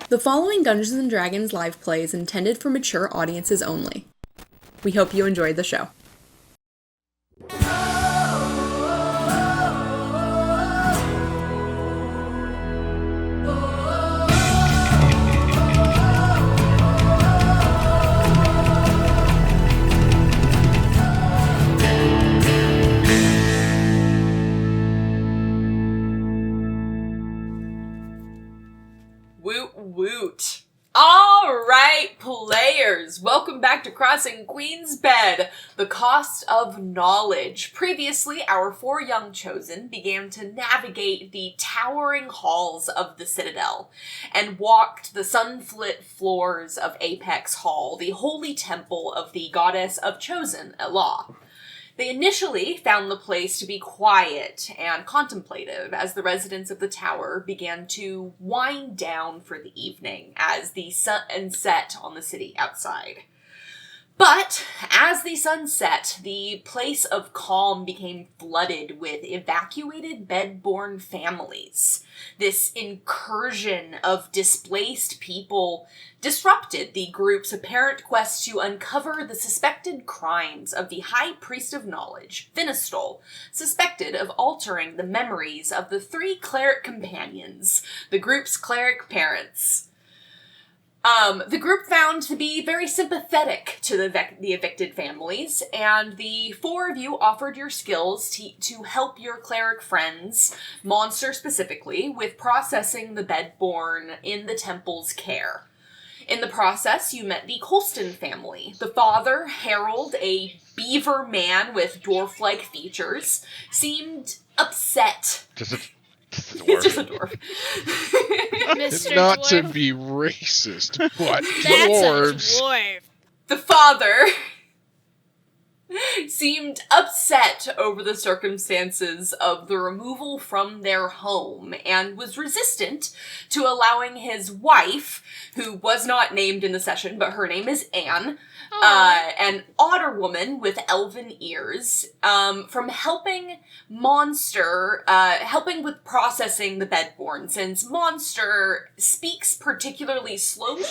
The following Dungeons & Dragons live play is intended for mature audiences only. We hope you enjoyed the show. Woot woot. Alright, players, welcome back to Crossing Queen's Bed, the Cost of Knowledge. Previously, our four young chosen began to navigate the towering halls of the Citadel, and walked the sunlit floors of Apex Hall, the holy temple of the goddess of chosen, Elah. They initially found the place to be quiet and contemplative as the residents of the tower began to wind down for the evening as the sun set on the city outside. But as the sun set, the place of calm became flooded with evacuated bedborne families. This incursion of displaced people disrupted the group's apparent quest to uncover the suspected crimes of the High Priest of Knowledge, Vinistol, suspected of altering the memories of the three cleric companions, the group's cleric parents. The group found to be very sympathetic to the evicted families, and the four of you offered your skills to help your cleric friends, Monster specifically, with processing the bedborn in the temple's care. In the process, you met the Colston family. The father, Harold, a beaver man with dwarf-like features, seemed upset. It's just a dwarf. Mr. Not Dwarf. to be racist, but That's dwarves. a dwarf. The father seemed upset over the circumstances of the removal from their home and was resistant to allowing his wife, who was not named in the session, but her name is Anne, an otter woman with elven ears, from helping Monster, helping with processing the bedborn, since Monster speaks particularly slowly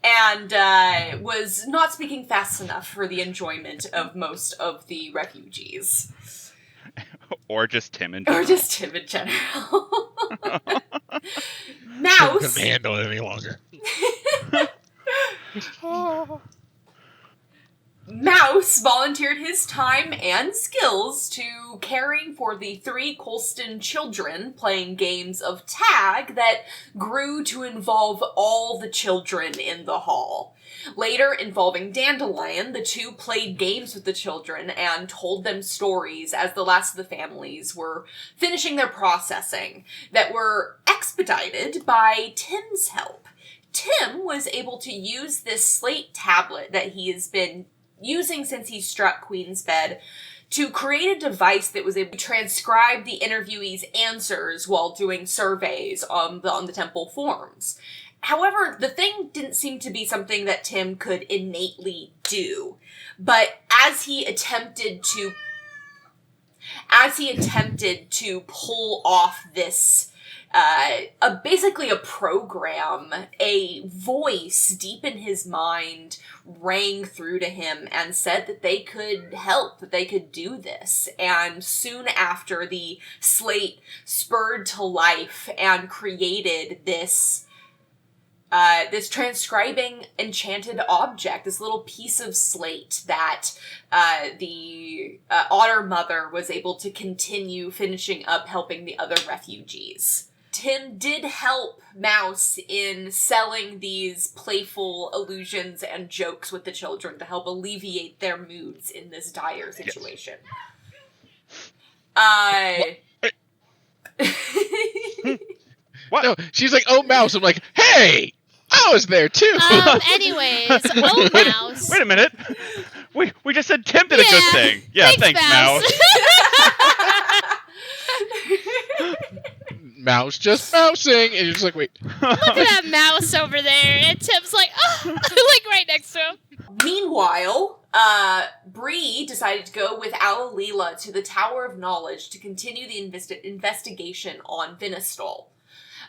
and was not speaking fast enough for the enjoyment of most of the refugees. Or just Tim in Or general. just Tim in general. Couldn't Mouse handle it any longer. Mouse volunteered his time and skills to caring for the three Colston children, playing games of tag that grew to involve all the children in the hall. Later, involving Dandelion, the two played games with the children and told them stories as the last of the families were finishing their processing that were expedited by Tim's help. Tim was able to use this slate tablet that he has been using since he struck Queen's Bed to create a device that was able to transcribe the interviewees' answers while doing surveys on the temple forums. However, the thing didn't seem to be something that Tim could innately do. But as he attempted to pull off this basically a program, a voice deep in his mind rang through to him and said that they could help, that they could do this. And soon after, the slate spurred to life and created this transcribing enchanted object, this little piece of slate that the otter mother was able to continue finishing up helping the other refugees. Tim did help Mouse in selling these playful allusions and jokes with the children to help alleviate their moods in this dire situation. What? No, she's like, oh, Mouse. I'm like, hey, I was there too. Anyways, Mouse. Wait a minute. We just said Tim did a good thing. Yeah, thanks, Mouse. Mouse just mousing. And you're just like, wait. Look at that mouse over there. And Tim's like, oh, like right next to him. Meanwhile, Brie decided to go with Alalila to the Tower of Knowledge to continue the investigation on Vinistol.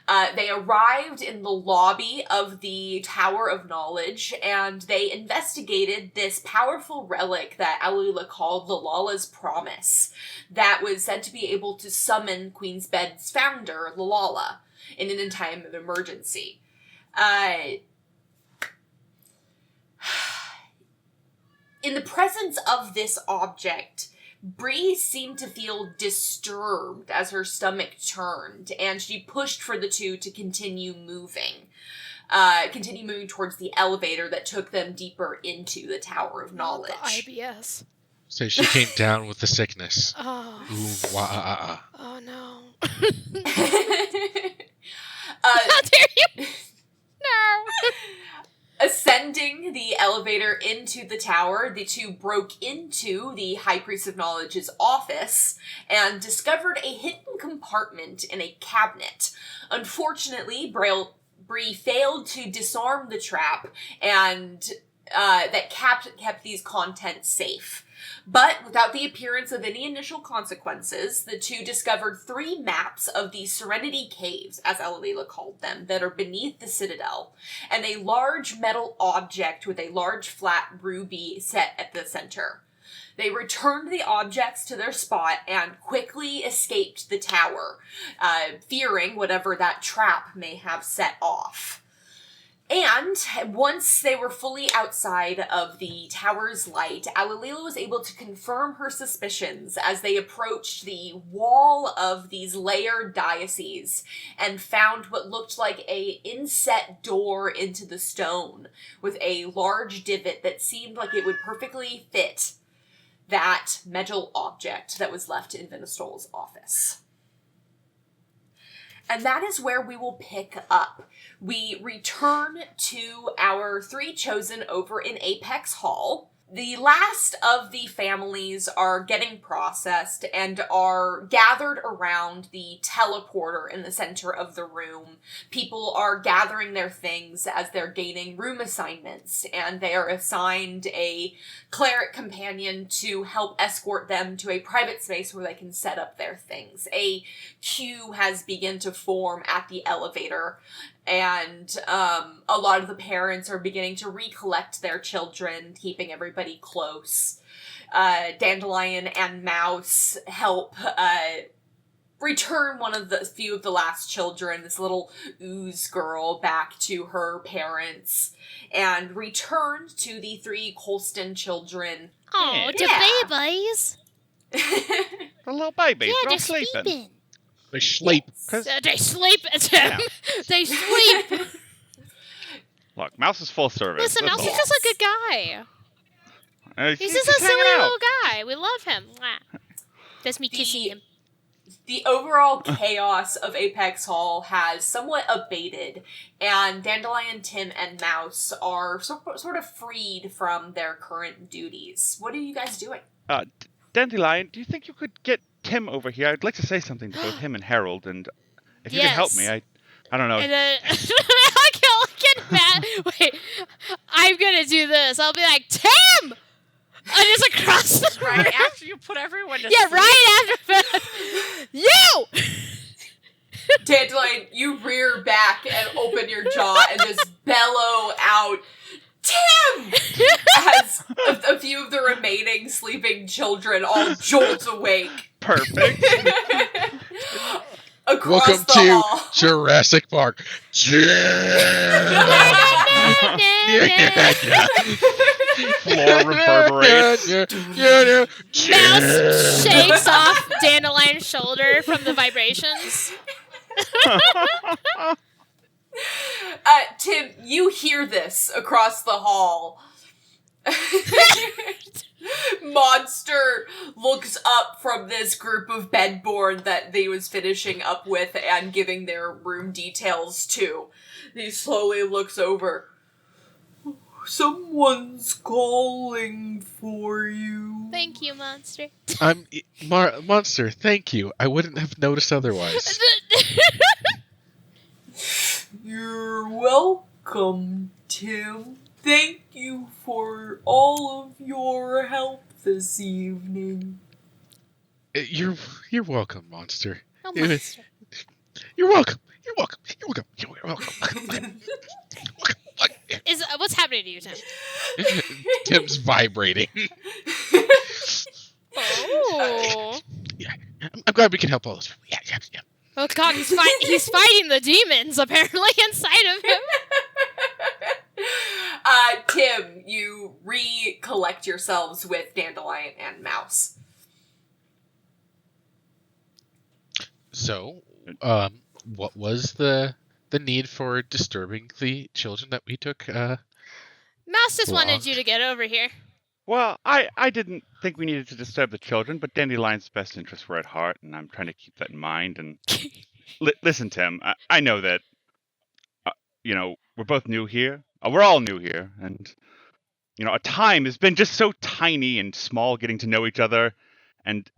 They arrived in the lobby of the Tower of Knowledge, and they investigated this powerful relic that Alula called the Lala's Promise, that was said to be able to summon Queen's Bed's founder, Lala, in a time of emergency. In the presence of this object, Brie seemed to feel disturbed as her stomach turned, and she pushed for the two to continue moving towards the elevator that took them deeper into the Tower of Knowledge. IBS. So she came down with the sickness. Oh. Ooh, wah, Oh no. How dare you? No. Ascending the elevator into the tower, the two broke into the High Priest of Knowledge's office and discovered a hidden compartment in a cabinet. Unfortunately, Brie failed to disarm the trap, and that kept these contents safe. But without the appearance of any initial consequences, the two discovered 3 maps of the Serenity Caves, as Alalila called them, that are beneath the citadel, and a large metal object with a large flat ruby set at the center. They returned the objects to their spot and quickly escaped the tower, fearing whatever that trap may have set off. And once they were fully outside of the tower's light, Alalila was able to confirm her suspicions as they approached the wall of these layered dioceses and found what looked like a inset door into the stone with a large divot that seemed like it would perfectly fit that metal object that was left in Vinistol's office. And that is where we will pick up. We return to our 3 chosen over in Apex Hall. The last of the families are getting processed and are gathered around the teleporter in the center of the room. People are gathering their things as they're gaining room assignments, and they are assigned a cleric companion to help escort them to a private space where they can set up their things. A queue has begun to form at the elevator, and a lot of the parents are beginning to recollect their children, keeping everybody close. Dandelion and Mouse help return one of the few of the last children, this little ooze girl, back to her parents, and return to the 3 Colston children. Oh, the babies. The little babies. Yeah, they're all they're sleeping. sleeping. They sleep. They sleep, Tim. They sleep. Look, Mouse is full service. Listen, that's Mouse is all. just a good guy. He's just a silly hanging out. little guy. We love him. Mwah. That's me kissing him. The overall chaos of Apex Hall has somewhat abated, and Dandelion, Tim, and Mouse are sort of freed from their current duties. What are you guys doing? Dandelion, do you think you could get Tim over here? I'd like to say something to both him and Harold, and if you could help me, I don't know. And then I'll get mad. Wait, I'm gonna do this. I'll be like, Tim! And just across the room. Right after you put everyone to Yeah, sleep. right after. You! Dandelion, you rear back and open your jaw and just bellow out, Tim! As a few of the remaining sleeping children all jolt awake. Perfect. Across Welcome the to hall. Jurassic Park. Floor reverberates. Mouse shakes off Dandelion's shoulder from the vibrations. Tim, you hear this across the hall. Monster looks up from this group of bedborn that they was finishing up with and giving their room details to. He slowly looks over. Someone's calling for you. Thank you, Monster. Monster, thank you. I wouldn't have noticed otherwise. You're welcome, Tim. Thank you for all of your help this evening. You're welcome, Monster. Oh, Monster. You're welcome. You're welcome. You're welcome. You're welcome. What's happening to you, Tim? Tim's vibrating. Oh. Yeah, I'm glad we can help all those people. Yeah. Oh God, he's fighting the demons apparently inside of him. Tim, you recollect yourselves with Dandelion and Mouse. So, what was the need for disturbing the children that we took? Mouse just wanted you to get over here. Well, I didn't think we needed to disturb the children, but Dandelion's best interests were at heart, and I'm trying to keep that in mind. And listen, Tim, I know that, we're both new here. We're all new here, and a time has been just so tiny and small, getting to know each other, and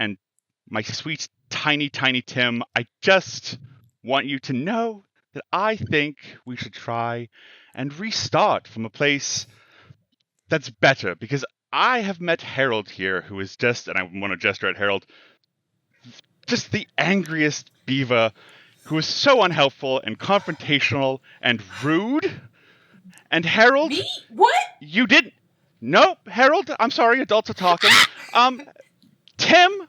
my sweet, tiny Tim, I just want you to know that I think we should try and restart from a place that's better, because I have met Harold here, who is just, and I want to gesture at Harold, just the angriest beaver, who is so unhelpful and confrontational and rude. And Harold... Me? What? You didn't... Nope, Harold, I'm sorry, adults are talking. Tim,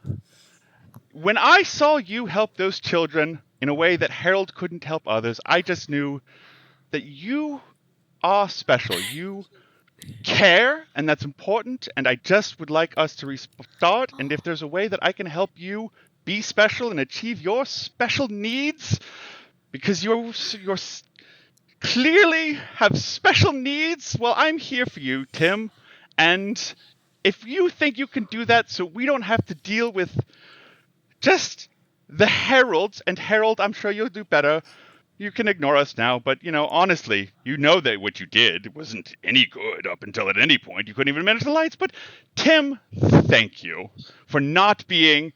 when I saw you help those children in a way that Harold couldn't help others, I just knew that you are special. You care, and that's important, and I just would like us to restart, and if there's a way that I can help you be special and achieve your special needs, because you're clearly have special needs, well, I'm here for you, Tim, and if you think you can do that so we don't have to deal with just the heralds, and Harold, I'm sure you'll do better. You can ignore us now, but, honestly, that what you did wasn't any good up until at any point. You couldn't even manage the lights. But, Tim, thank you for not being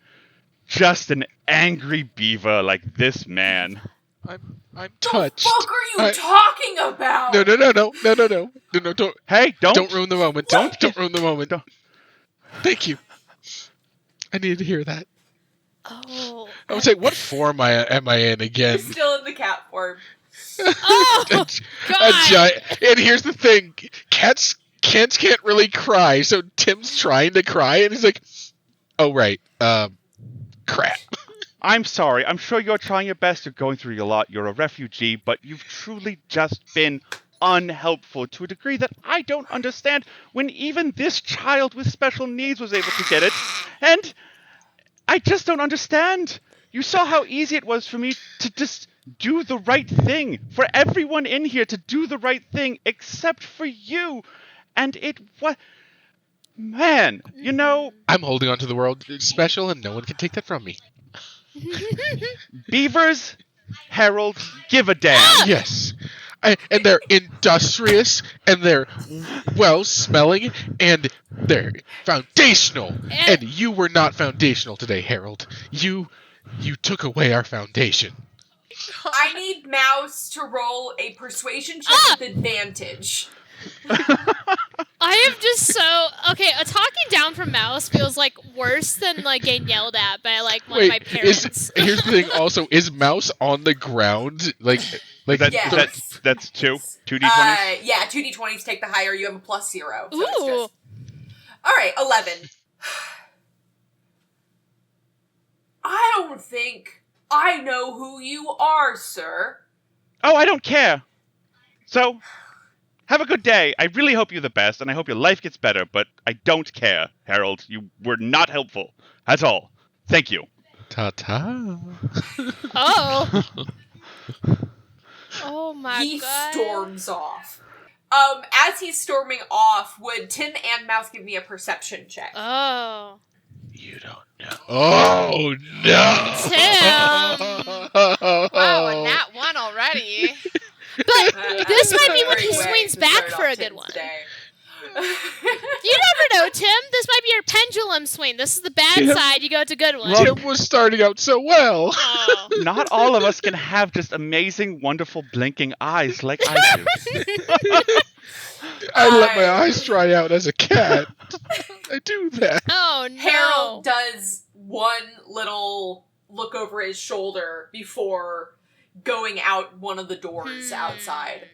just an angry beaver like this man. I'm touched. What the fuck are you talking about? No, don't. Hey, Don't ruin the moment. Don't ruin the moment. Thank you. I needed to hear that. Oh. I would say, what form am I in again? You're still in the cat form. Oh, a God. giant. And here's the thing: cats can't really cry. So Tim's trying to cry, and he's like, "Oh right, crap." I'm sorry. I'm sure you're trying your best. You're going through a lot. You're a refugee, but you've truly just been unhelpful to a degree that I don't understand. When even this child with special needs was able to get it, and I just don't understand. You saw how easy it was for me to just do the right thing. For everyone in here to do the right thing except for you. And man, I'm holding on to the world special, and no one can take that from me. Beavers, Harold, give a damn. Yes. And they're industrious, and they're well-smelling, and they're foundational. And you were not foundational today, Harold. You took away our foundation. I need Mouse to roll a persuasion check with advantage. I am just so... Okay, a talking down from Mouse feels, worse than, getting yelled at by, one of my parents. Here's the thing also, is Mouse on the ground? Yes. That's two 2d20s? Yeah, 2d20s take the higher. You have a +0. So Ooh. it's just... All right, 11. I don't think I know who you are, sir. Oh, I don't care. So, have a good day. I really hope you're the best, and I hope your life gets better, but I don't care, Harold. You were not helpful. That's all. Thank you. Ta-ta. Oh. Oh my He God. storms off. As he's storming off, would Tim and Mouse give me a perception check? Oh. You don't know. Oh, no. Tim. Wow, a nat 1 already. But this might be when he Great way swings to back start for a off good Tim's one. day. You never know, Tim. This might be your pendulum swing. This is the bad side. You go to good one. Tim was starting out so well. Oh. Not all of us can have just amazing, wonderful, blinking eyes like I do. I let my eyes dry out as a cat. I do that. Oh, no. Harold does one little look over his shoulder before going out one of the doors outside.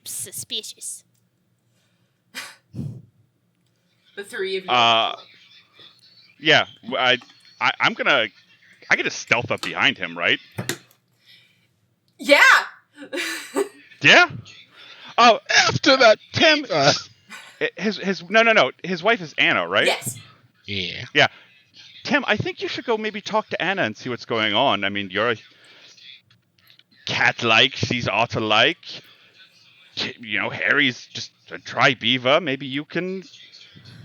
Suspicious. The three of you. Yeah, I'm gonna. I get to stealth up behind him, right? Yeah! Yeah. Oh, After that, Tim. No. His wife is Anna, right? Yes. Yeah. Yeah. Tim, I think you should go maybe talk to Anna and see what's going on. I mean, you're a cat-like, she's otter-like. You know, Harry's just a dry beaver. Maybe you can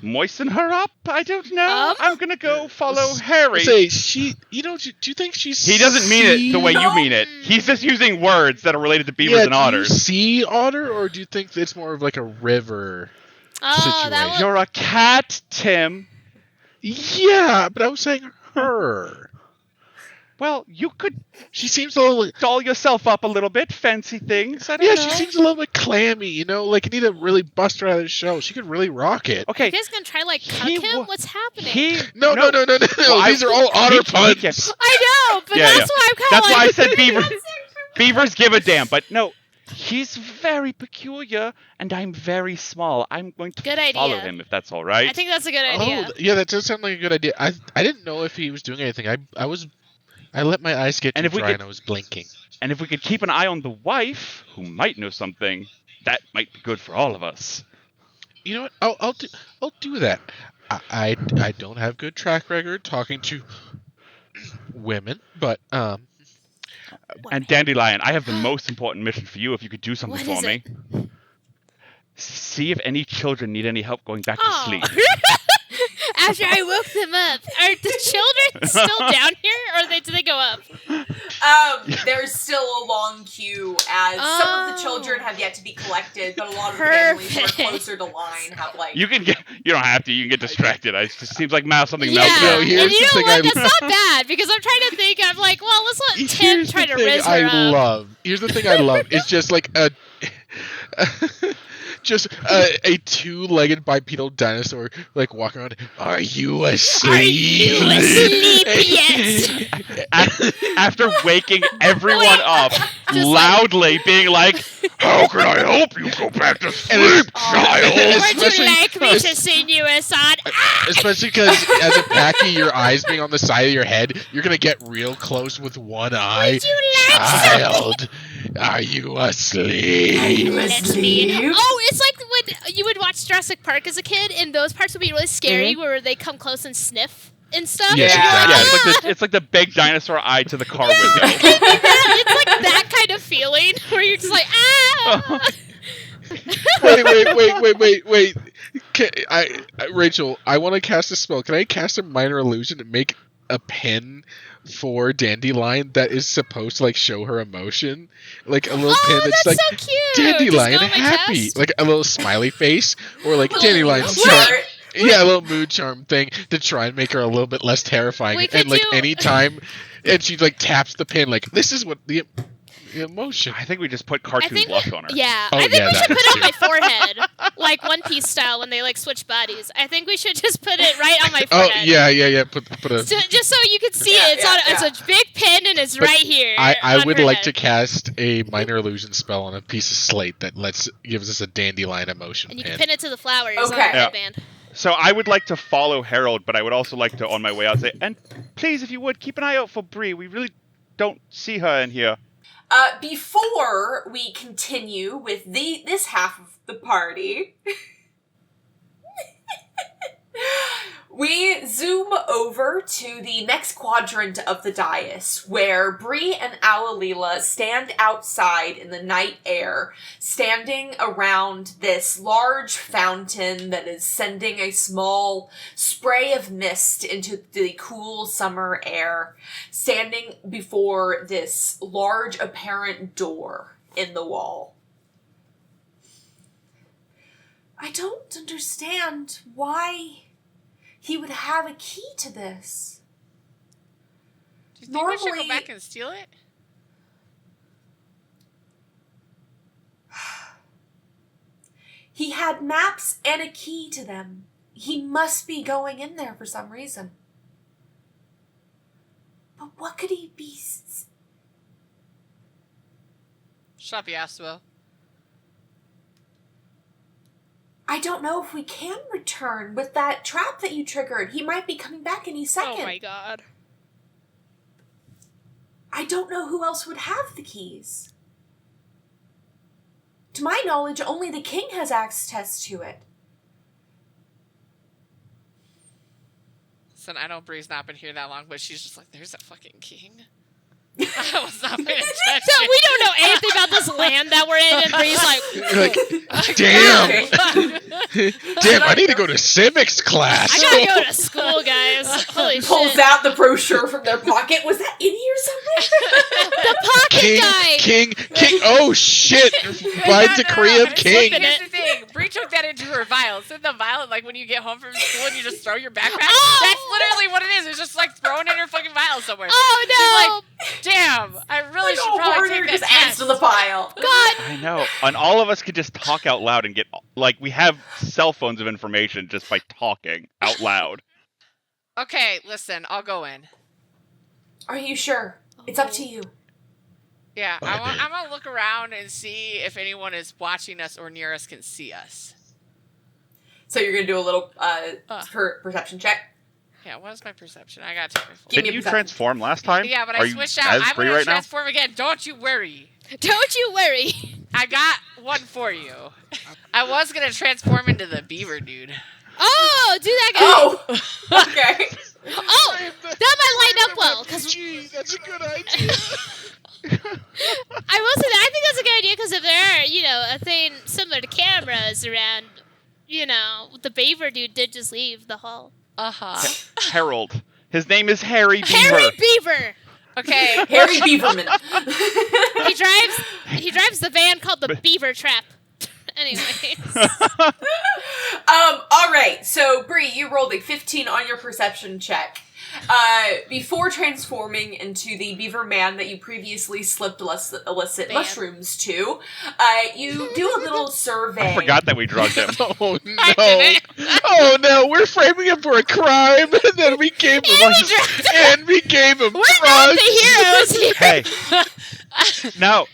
moisten her up? I don't know. I'm gonna go follow Harry. Say, do you think she's... He doesn't mean it the way you mean it. He's just using words that are related to beavers and otters. Do you see otter, or do you think it's more of like a river situation? You're a cat, Tim. Yeah, but I was saying her. Well, you could... She seems a little... doll yourself up a little bit, fancy things. I don't know. She seems a little bit clammy, you know? Like, you need to really bust her out of the shell. She could really rock it. Okay. You guys gonna try, like, cuck him? What's happening? No. These are all otter puns. I know, but that's why I'm kind of That's why I said beaver. Beavers give a damn, but no. He's very peculiar, and I'm very small. I'm going to follow him, if that's all right. I think that's a good idea. Oh, yeah, that does sound like a good idea. I didn't know if he was doing anything. I let my eyes get too dry and I was blinking. And if we could keep an eye on the wife, who might know something, that might be good for all of us. You know what? I'll do that. I don't have good track record talking to women, but And Dandelion, I have the most important mission for you. If you could do something for me, see if any children need any help going back to sleep. After I woke them up, are the children still down here, or do they go up? There's still a long queue, as some of the children have yet to be collected, but a lot of the families who are closer to line have, like... You don't have to. You can get distracted. It just seems like something melted. melted. And you know what? That's not bad, because I'm trying to think, I'm like, well, let's let Tim try to raise her up. Here's the thing I love. It's just like a... Just a two-legged bipedal dinosaur, like, walking around. Are you asleep? Are you asleep yet? After waking everyone up loudly, being like, "How can I help you go back to sleep, child? Would you like me to sing you a song?" Especially because, as a Packy, your eyes being on the side of your head, you're gonna get real close with one eye. Would you like child, are you asleep? Oh, it's like when you would watch Jurassic Park as a kid, and those parts would be really scary, where they come close and sniff and stuff. Yes, Yeah, it's like the big dinosaur eye to the car window. It's like that kind of feeling where you're just like, ah. Wait. Rachel, I want to cast a spell. Can I cast a minor illusion and make a pen for Dandelion that is supposed to, like, show her emotion? Like a little pen that's like, so cute. Dandelion happy. Chest? Like a little smiley face, or like Dandelion charm. Yeah, a little mood charm thing to try and make her a little bit less terrifying. And like anytime, and she like taps the pin, like, this is what the emotion. I think we just put cartoon blush on her. Yeah, Oh, I think yeah, we should that put it on too. my forehead, like One Piece style when they like switch bodies. I think we should just put it right on my Oh forehead. yeah. Put a. Just so you can see it. It's a big pin and it's right here. I would her like head. to cast a minor illusion spell on a piece of slate that gives us a Dandelion emotion And you pin. can pin it to the flowers on the Okay. headband. So I would like to follow Harold, but I would also like to, on my way out, say, and please, if you would, keep an eye out for Brie. We really don't see her in here. Before we continue with this half of the party, we zoom over to the next quadrant of the dais, where Brie and Alalila stand outside in the night air, standing around this large fountain that is sending a small spray of mist into the cool summer air, standing before this large apparent door in the wall. I don't understand why he would have a key to this. Do you think we should go back and steal it? He had maps and a key to them. He must be going in there for some reason. But what could he be? Shut up, Yasuo. I don't know if we can return with that trap that you triggered. He might be coming back any second. Oh my god. I don't know who else would have the keys. To my knowledge, only the king has access to it. Listen, I know Brie's not been here that long, but she's just like, there's a fucking king. I was not paying attention. So we don't know anything about this land that we're in, and Bree's like, Like, damn. Damn, I need to go to civics class. I gotta go to school, guys. Holy Pulls shit. out the brochure from their pocket. Was that in here somewhere? The pocket guy! King. Oh, shit. By decree of king. Here's the thing. Bree took that into her vial. It's in the vial, like when you get home from school and you just throw your backpack. Oh! That's literally what it is. It's just like thrown in her fucking vial somewhere. Oh no! She's like, damn, I really should probably take that just adds test. to the pile. God! I know. And all of us could just talk out loud and get, like, we have cell phones of information just by talking out loud. Okay, listen, I'll go in. Are you sure? It's up to you. Yeah, I'm gonna look around and see if anyone is watching us or near us can see us. So you're gonna do a little perception check. Yeah, what is my perception? I gotta take my full. Give me Didn't a you perception. transform last time? Yeah, but Are I you switched out. as I'm Brie gonna right now? transform again. Don't you worry. Don't you worry. I got one for you. I was gonna transform into the beaver dude. Oh, do that guy. Oh, okay. Oh, that might light up well, because Gee, that's a good idea. I will say that I think that's a good idea, because if there are, a thing similar to cameras around, the beaver dude did just leave the hall. Uh-huh. Harold. His name is Harry Beaver. Harry Beaver! Okay. Harry Beaverman. He drives the van called the Beaver Trap. Anyways. All right. So Brie, you rolled a 15 on your perception check. Before transforming into the beaver man that you previously slipped illicit Man. mushrooms to, you do a little survey. I forgot that we drugged him. Oh I no! did it. Oh no! We're framing him for a crime, and then we gave him and we gave him We're not drugs. the heroes here. Hey. No.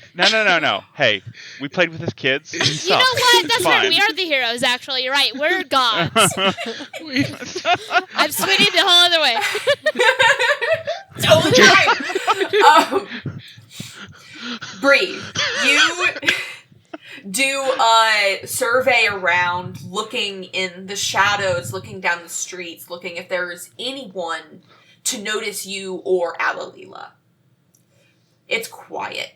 Hey, we played with his kids. He You know sucked. what? That's right. Fine. We are the heroes, actually. You're right. We're gods. We- I'm swinging the whole other way. Totally fine. Bree, you do a survey around, looking in the shadows, looking down the streets, looking if there's anyone to notice you or Alalila. It's quiet.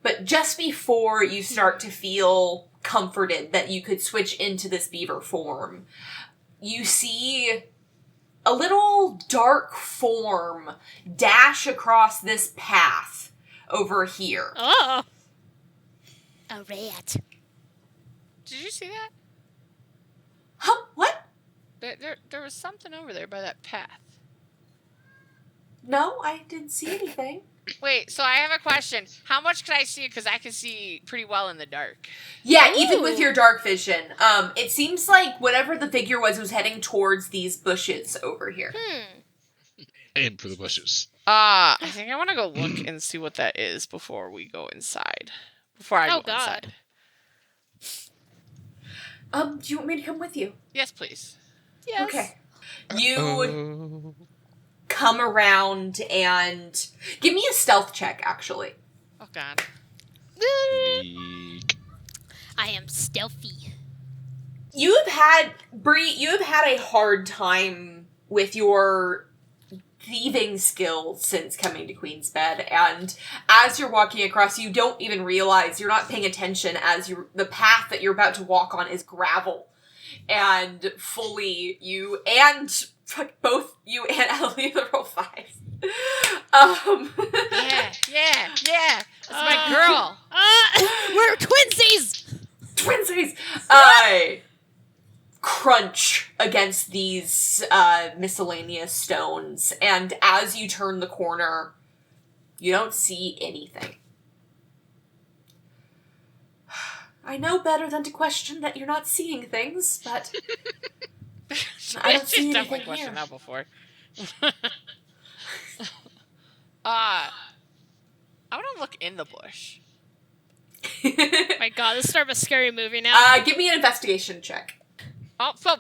But just before you start to feel comforted that you could switch into this beaver form, you see a little dark form dash across this path over here. Oh. A rat. Did you see that? Huh? What? There was something over there by that path. No, I didn't see anything. Wait, so I have a question. How much can I see? Because I can see pretty well in the dark. Yeah, even with Ooh. your dark vision, it seems like whatever the figure was heading towards these bushes over here. Aim for the bushes. I think I want to go look and see what that is before we go inside. Before I Oh, go God. inside. Do you want me to come with you? Yes, please. Yes. Okay. You come around and give me a stealth check, actually. Oh, God. I am stealthy. You have had, Brie, you have had a hard time with your thieving skills since coming to Queen's Bed, and as you're walking across, you don't even realize, you're not paying attention as the path that you're about to walk on is gravel. And fully, both you and Ellie roll 5. Yeah. That's my girl. We're twinsies! Twinsies! Crunch against these miscellaneous stones, and as you turn the corner, you don't see anything. I know better than to question that you're not seeing things, but I don't see She's anything definitely here. questioned that before. I want to look in the bush. My God, this started a scary movie now. Give me an investigation check. Oh, so,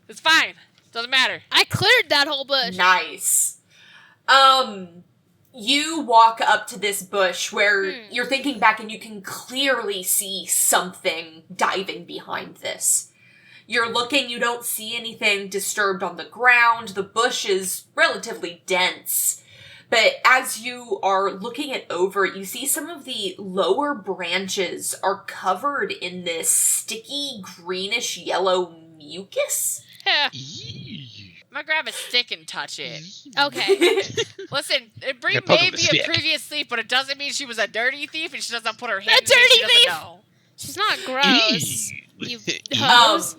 it's fine. Doesn't matter. I cleared that whole bush. Nice. You walk up to this bush where you're thinking back and you can clearly see something diving behind this. You're looking, you don't see anything disturbed on the ground. The bush is relatively dense. But as you are looking it over, you see some of the lower branches are covered in this sticky greenish yellow mucus. Yeah. I'm gonna grab a stick and touch it. Okay. Listen, Brie Yeah, poke may him with be a a stick. previous thief, but it doesn't mean she was a dirty thief and she doesn't put her hands in dirty she doesn't thief? know. She's not gross. You Um, hose.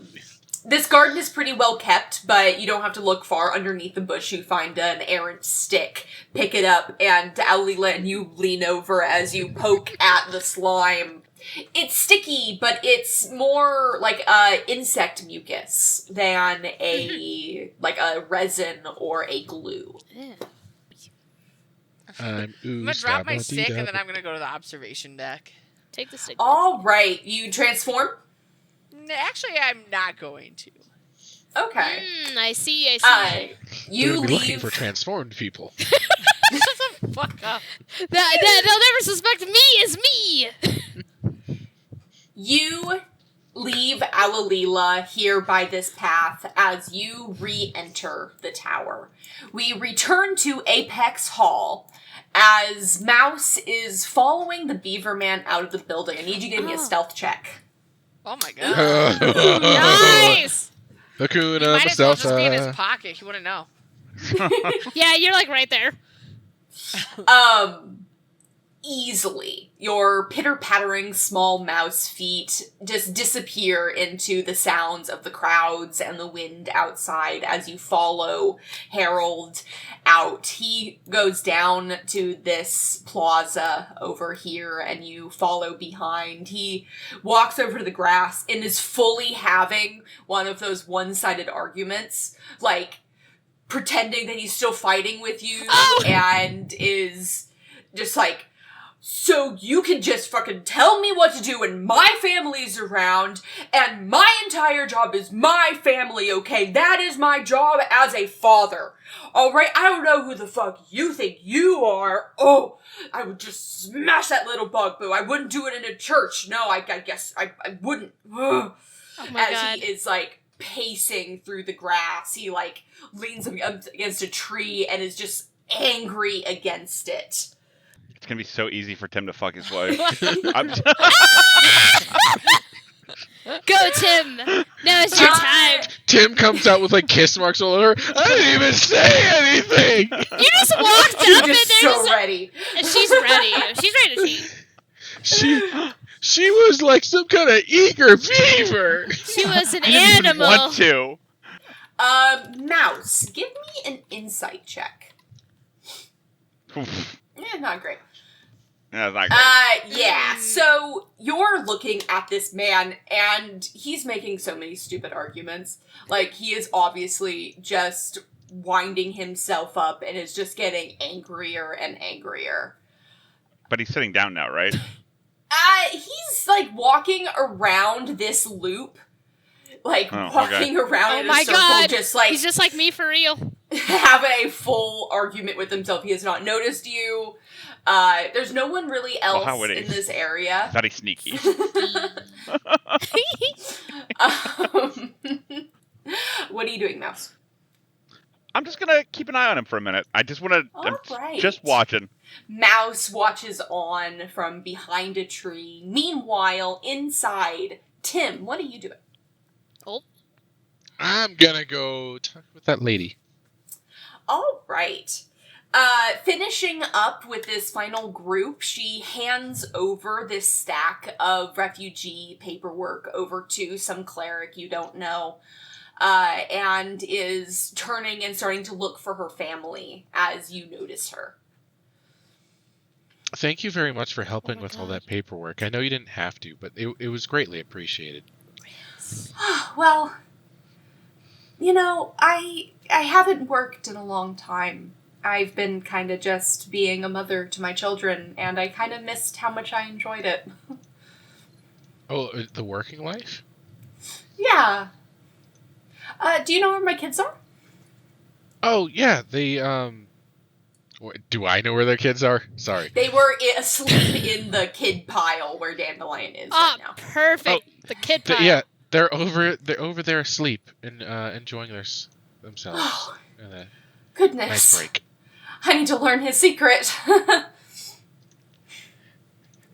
this garden is pretty well kept, but you don't have to look far. Underneath the bush, you find an errant stick. Pick it up, and Alila and you lean over as you poke at the slime. It's sticky, but it's more like insect mucus than a resin or a glue. I'm gonna drop my stick and then I'm gonna go to the observation deck. Take the stick. All right, you transform. Actually, I'm not going to. Okay. I see. You We're looking leave. for transformed people. Shut the fuck up. They'll never suspect me as me. You leave Alalila here by this path as you re-enter the tower. We return to Apex Hall as Mouse is following the Beaver Man out of the building. I need you to give me a stealth check. Oh my god. Nice. Hakuna He might as well just be in his Matata. pocket. He wouldn't know. Yeah, you're like right there. Easily. Your pitter-pattering small mouse feet just disappear into the sounds of the crowds and the wind outside as you follow Harold out. He goes down to this plaza over here and you follow behind. He walks over to the grass and is fully having one of those one-sided arguments, like pretending that he's still fighting with you and is just like, so you can just fucking tell me what to do when my family's around, and my entire job is my family, okay? That is my job as a father. Alright, I don't know who the fuck you think you are. Oh, I would just smash that little bugaboo. I wouldn't do it in a church. No, I guess I wouldn't. Ugh. Oh my As God. he is, like, pacing through the grass. He, like, leans up against a tree and is just angry against it. It's gonna be so easy for Tim to fuck his wife. Go, Tim. Now it's your time. Tim comes out with like kiss marks all over. I didn't even say anything. You just walked You're up and just so ready. she's ready. She's ready to cheat. She was like some kind of eager beaver. She was an I didn't even animal. want to. Mouse, give me an insight check. Oof. Yeah, not great. That's not great. Yeah, so you're looking at this man, and he's making so many stupid arguments. Like, he is obviously just winding himself up and is just getting angrier and angrier. But he's sitting down now, right? He's, like, walking around this loop. Like, Oh, walking around Oh in a my circle, God. just, like, He's just like me for real. having a full argument with himself. He has not noticed you. There's no one really else how would he? in this area. Thought he's sneaky. What are you doing, Mouse? I'm just gonna keep an eye on him for a minute. I just wanna... I'm Alright. just watching. Mouse watches on from behind a tree. Meanwhile, inside, Tim, what are you doing? I'm gonna go talk with that lady. All right. Finishing up with this final group, she hands over this stack of refugee paperwork over to some cleric you don't know, and is turning and starting to look for her family as you notice her. Thank you very much for helping my with all God. that paperwork. I know you didn't have to, but it was greatly appreciated. Well, you know, I haven't worked in a long time. I've been kind of just being a mother to my children, and I kind of missed how much I enjoyed it. Oh, the working life? Yeah. Do you know where my kids are? Oh, yeah, they, do I know where their kids are? Sorry. They were asleep in the kid pile where Dandelion is right now. Perfect. The kid pile. Yeah, they're over there asleep and enjoying themselves. Oh, And a goodness. nice break. I need to learn his secret.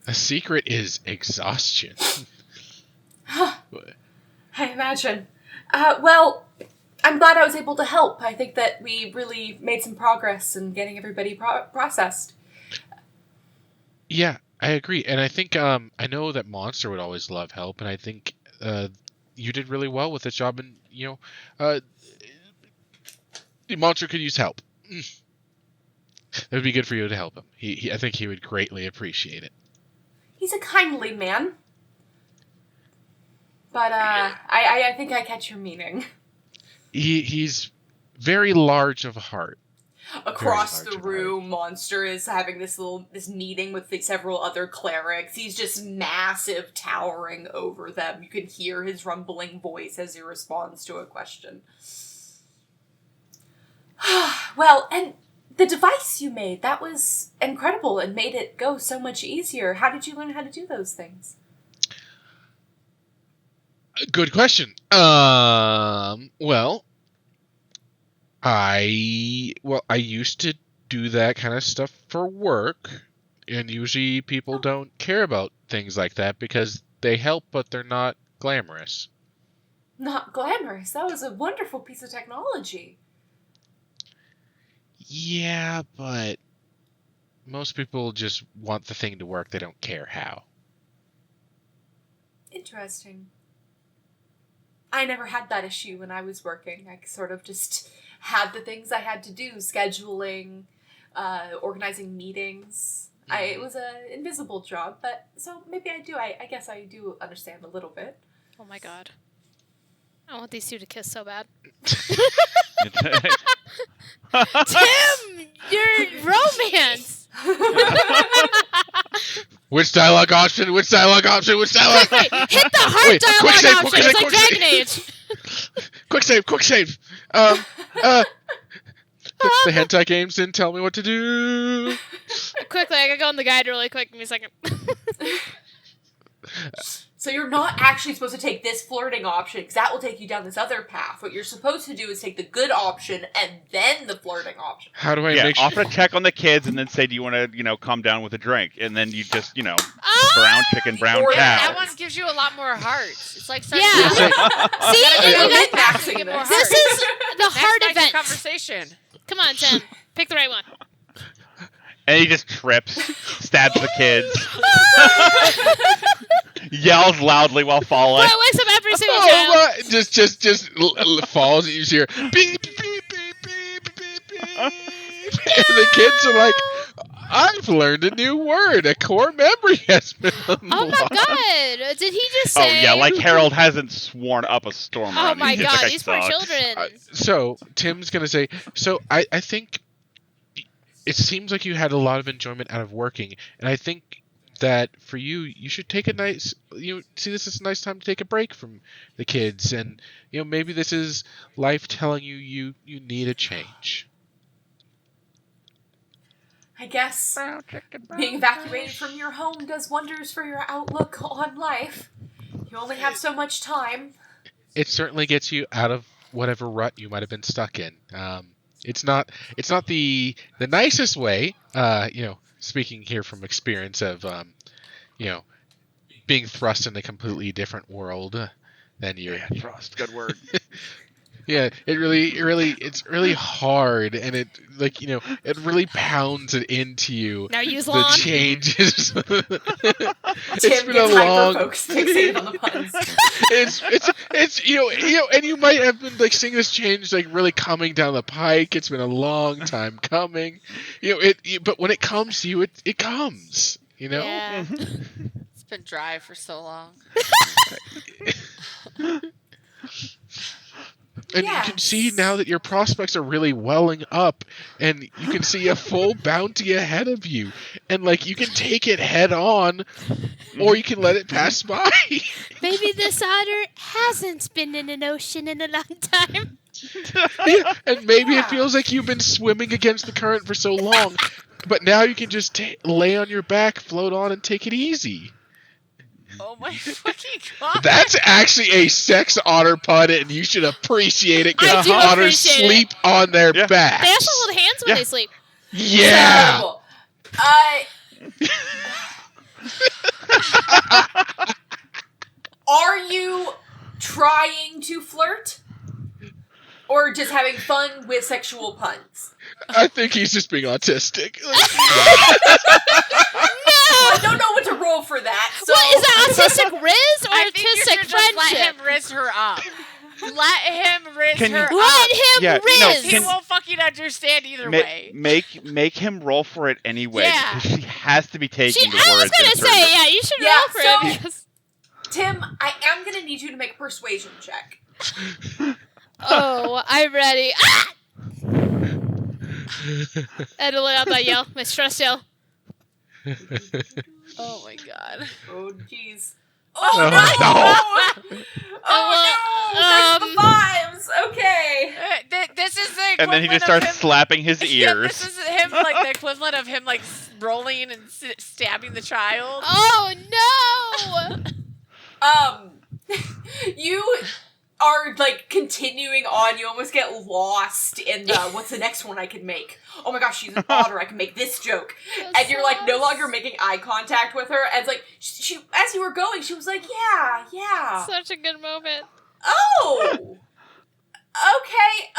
A secret is exhaustion. I imagine. Well, I'm glad I was able to help. I think that we really made some progress in getting everybody processed. Yeah, I agree. And I think I know that Monster would always love help, and I think you did really well with this job, and Monster could use help. It would be good for you to help him. I think he would greatly appreciate it. He's a kindly man. But I think I catch your meaning. He's very large of heart. Across the room, Monster is having this meeting with several other clerics. He's just massive, towering over them. You can hear his rumbling voice as he responds to a question. Well, and the device you made, that was incredible and made it go so much easier. How did you learn how to do those things? Good question. Well, I used to do that kind of stuff for work, and usually people don't care about things like that because they help, but they're not glamorous. Not glamorous. That was a wonderful piece of technology. Yeah, but most people just want the thing to work. They don't care how. Interesting. I never had that issue when I was working. I sort of just had the things I had to do, scheduling, organizing meetings. It was an invisible job, but so maybe I do. I guess I do understand a little bit. Oh my god. I want these two to kiss so bad. Tim! Your romance! Which dialogue option? Which dialogue option? Which dialogue? Wait, hit the heart dialogue option. It's like Dragon Age. Quick save. The hentai games didn't tell me what to do. Quickly, I gotta go on the guide really quick. Give me a second. So you're not actually supposed to take this flirting option, because that will take you down this other path. What you're supposed to do is take the good option and then the flirting option. How do I make sure? Offer to check on the kids and then say, do you want to, calm down with a drink? And then you just, brown chicken, brown Or cow. That one gives you a lot more hearts. It's like starting Yeah. to See, You're and you guys, min-maxing get more this. this is the heart Next night's event. conversation. Come on, Tim. Pick the right one. And he just trips, stabs the kids, yells loudly while falling. Boy, wakes up every single Oh child. my! Just falls. And you just hear beep beep beep beep beep beep, and the kids are like, "I've learned a new word. A core memory has been unlocked." Oh my god. Did he just Oh say... yeah, like Harold hasn't sworn up a storm. Oh around my him. He's god, like, I these poor suck. children. So Tim's gonna say. So I think it seems like you had a lot of enjoyment out of working, and I think that for you, you should take a nice, see this as a nice time to take a break from the kids, and maybe this is life telling you need a change. I guess being evacuated from your home does wonders for your outlook on life. You only have so much time. It certainly gets you out of whatever rut you might have been stuck in. It's not the nicest way, speaking here from experience of, being thrust in a completely different world than you. Yeah, thrust, good word. Yeah, it's really hard, and it really pounds it into you. Now use The lawn. changes. It's Tim been gets a long. hyper-fixated on the puns. It's and you might have been seeing this change really coming down the pike. It's been a long time coming. But when it comes to you, it comes. Yeah. It's been dry for so long. And you can see now that your prospects are really welling up, and you can see a full bounty ahead of you. And, like, you can take it head on, or you can let it pass by. Maybe this otter hasn't been in an ocean in a long time. Yeah, and maybe it feels like you've been swimming against the current for so long, but now you can just lay on your back, float on, and take it easy. Oh my fucking god. That's actually a sex otter pun, and you should appreciate it, I because do otters appreciate sleep on their Yeah. backs. They also hold hands when they sleep. Yeah! Terrible. Are you trying to flirt? Or just having fun with sexual puns? I think he's just being autistic. I don't know what to roll for that. So. What is that, autistic riz or I think you autistic should just let friendship? him riz her up. Let him riz Can you- her up. Let him Yeah, no, riz. He won't fucking understand either Ma- way. make him roll for it anyway, Yeah. because she has to be taking the I was words. gonna in say, turn. yeah, you should Yeah, roll for so- it because. Tim, I am going to need you to make a persuasion check. Oh, I'm ready. Ah! I had to let out that yell, my stress yell. Oh my god. Oh, jeez. Oh, Oh, no! Oh, no! There's the vibes! Okay. This is the And then he just equivalent of starts slapping his Yeah, ears. this is him, like the equivalent of him, like rolling and stabbing the child. Oh no! You are, like, continuing on. You almost get lost in the, what's the next one I can make? Oh my gosh, she's an otter. I can make this joke. And you're, like, no longer making eye contact with her. And it's like, she as you were going, she was like, yeah. Such a good moment. Oh! Okay,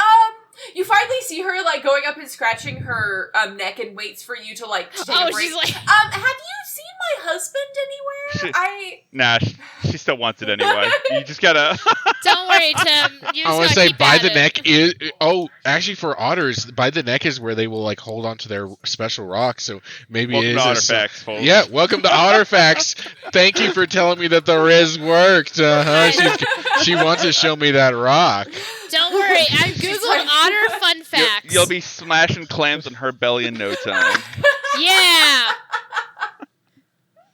you finally see her, like, going up and scratching her, neck and waits for you to, like, to take a break. She's like, Have you seen my husband anywhere? Nah, she still wants it anyway. You just gotta. don't worry, Tim. You I just want to gotta say keep by at the it. neck is... Oh, actually for otters, by the neck is where they will, like, hold onto their special rock, so maybe Welcome it to is... Artifacts, folks. Yeah, welcome to Otterfax. Thank you for telling me that the Riz worked. She wants to show me that rock. Don't worry, I googled otter fun facts. You'll be smashing clams on her belly in no time. Yeah.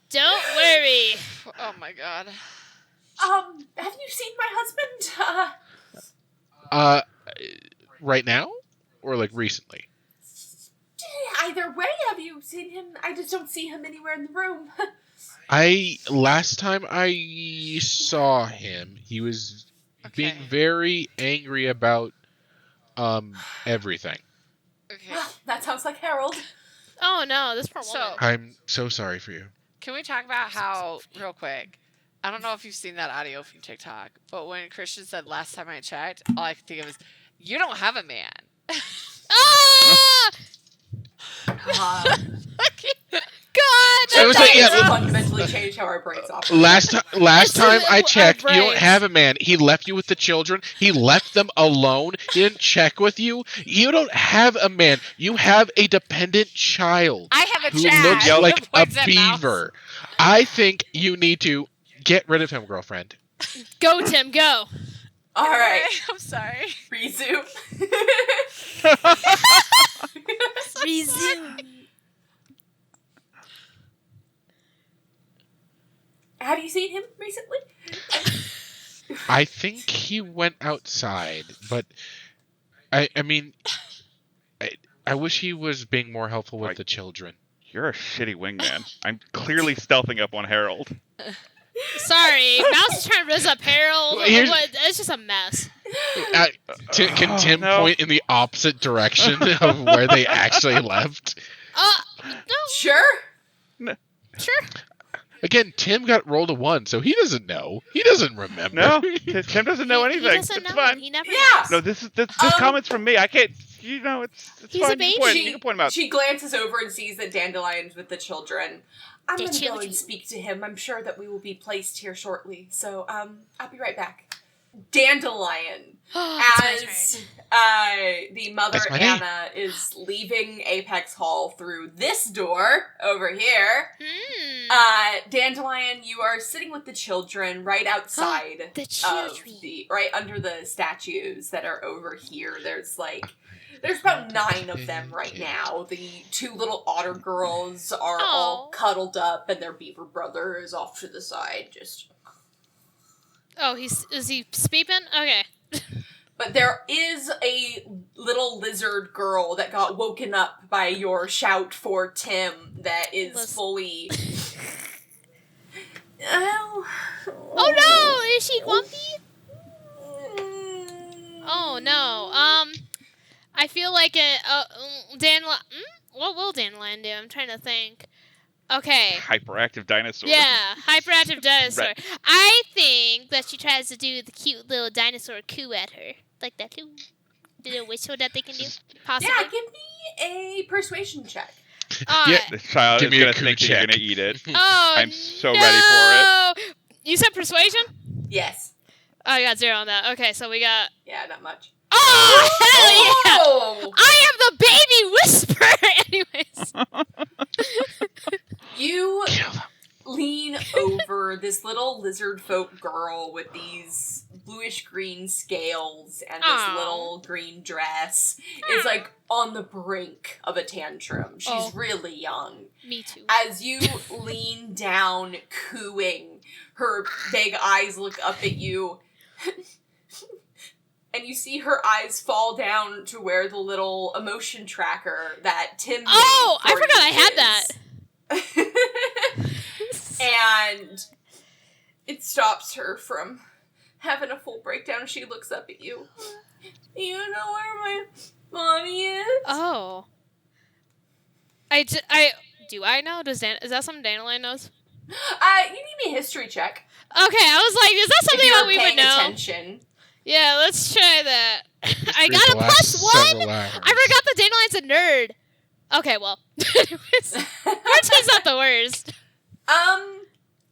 Don't worry. Oh my god. Have you seen my husband? Right now? Or, like, recently? Either way, have you seen him? I just don't see him anywhere in the room. Last time I saw him, he was being Okay. very angry about, everything. Okay. That sounds like Harold. Oh no, this poor So- woman. I'm so sorry for you. Can we talk about how, real quick, I don't know if you've seen that audio from TikTok, but when Christian said last time I checked, all I could think of is, you don't have a man. Ah! God, I was that's like, yeah, awesome. fundamentally changed how our brains operate. Last time I our checked, you don't brains. have a man. He left you with the children. He left them alone. He didn't check with you. You don't have a man. You have a dependent child I have a who chat. looks like a Points at mouse. beaver. I think you need to get rid of him, girlfriend. Go, Tim, go. All right, I'm sorry. resume. Resume. Have you seen him recently? I think he went outside, but I mean, I wish he was being more helpful with Like- the children. You're a shitty wingman. I'm clearly stealthing up on Harold. Sorry, Mouse is trying to riz up Harold. Well, here's- It's just a mess. Can Tim no. point in the opposite direction of where they actually left? No, Sure. sure. Again, Tim got rolled a 1, so he doesn't know. He doesn't remember. No, Tim doesn't know He anything. doesn't It's know. fine. He never Yeah. knows. No, this Um, comment's from me. I can't. You know, it's He's a fine. baby. You can point him out. She glances over and sees that Dandelion's with the children. I'm The gonna go children. and speak to him. I'm sure that we will be placed here shortly. So, I'll be right back. Dandelion, It's as the mother That's my name. Anna is leaving Apex Hall through this door over here. Dandelion, you are sitting with the children right outside The of children. right under the statues that are over here. There's about 9 of them right now. The 2 little otter girls are all Aw. cuddled up, and their beaver brother is off to the side, just. Oh, is he speeping? Okay. But there is a little lizard girl that got woken up by your shout for Tim that is Listen. fully. Oh no! Is she grumpy? Oh no. I feel like Dandelion. What will Dandelion do? I'm trying to think. Okay. Hyperactive dinosaur. Yeah, hyperactive dinosaur. Right. I think that she tries to do the cute little dinosaur coo at her. Like that coo. The little whistle that they can do. Possibly. Yeah, give me a persuasion check. Yeah. This child Give is me a gonna coup think that you're check. gonna eat it. Oh, I'm so ready for it. You said persuasion? Yes. Oh, I got 0 on that. Okay, so we got. Yeah, not much. Oh, hell yeah! Oh! I am the baby whisperer! Anyways. You Kill them. lean over this little lizard folk girl with these bluish green scales and this Aw. little green dress is like on the brink of a tantrum. She's Oh. really young. Me too. As you lean down, cooing, her big eyes look up at you. And you see her eyes fall down to where the little emotion tracker that Tim made Oh, I for forgot you I had is. that. And it stops her from having a full breakdown. She looks up at you. You know where my mommy is? Oh. Do I know? Is that something Dandelion knows? You need me a history check. Okay, I was like, is that If something you're that we would paying know? attention. Yeah, let's try that. I Read got the a last +1. several hours. I forgot the Dandelion's a nerd. Okay, well, anyways, 14's not the worst.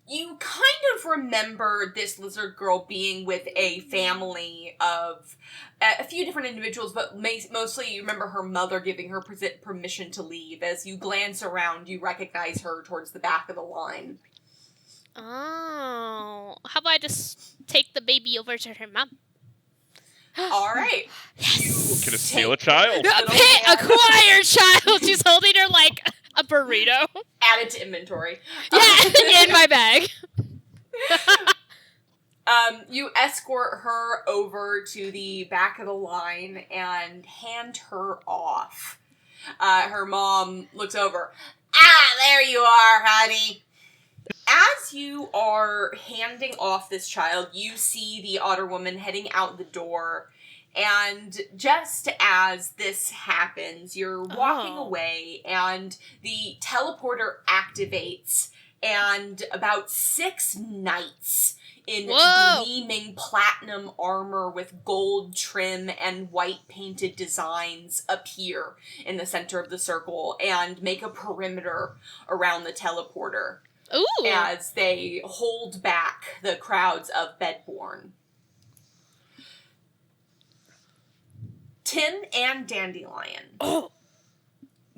You kind of remember this lizard girl being with a family of a few different individuals, but mostly you remember her mother giving her permission to leave. As you glance around, you recognize her towards the back of the line. Oh, how about I just take the baby over to her mom? All right. Yes. Gonna steal a child. A Little pit hand. acquired child. She's holding her like a burrito. Add it to inventory. Yeah, in my bag. You escort her over to the back of the line and hand her off. Her mom looks over. There you are, honey. As you are handing off this child, you see the otter woman heading out the door. And just as this happens, you're walking Oh. away and the teleporter activates and about 6 knights in Whoa. gleaming platinum armor with gold trim and white painted designs appear in the center of the circle and make a perimeter around the teleporter Ooh. as they hold back the crowds of Bedborn. Tim and Dandelion. Oh.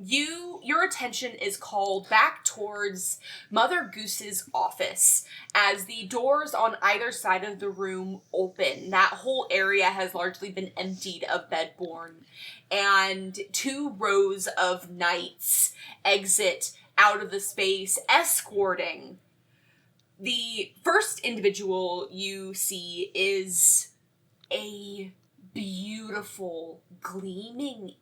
Your attention is called back towards Mother Goose's office as the doors on either side of the room open. That whole area has largely been emptied of Bedborn, and 2 rows of knights exit out of the space, escorting. The first individual you see is a beautiful, gleaming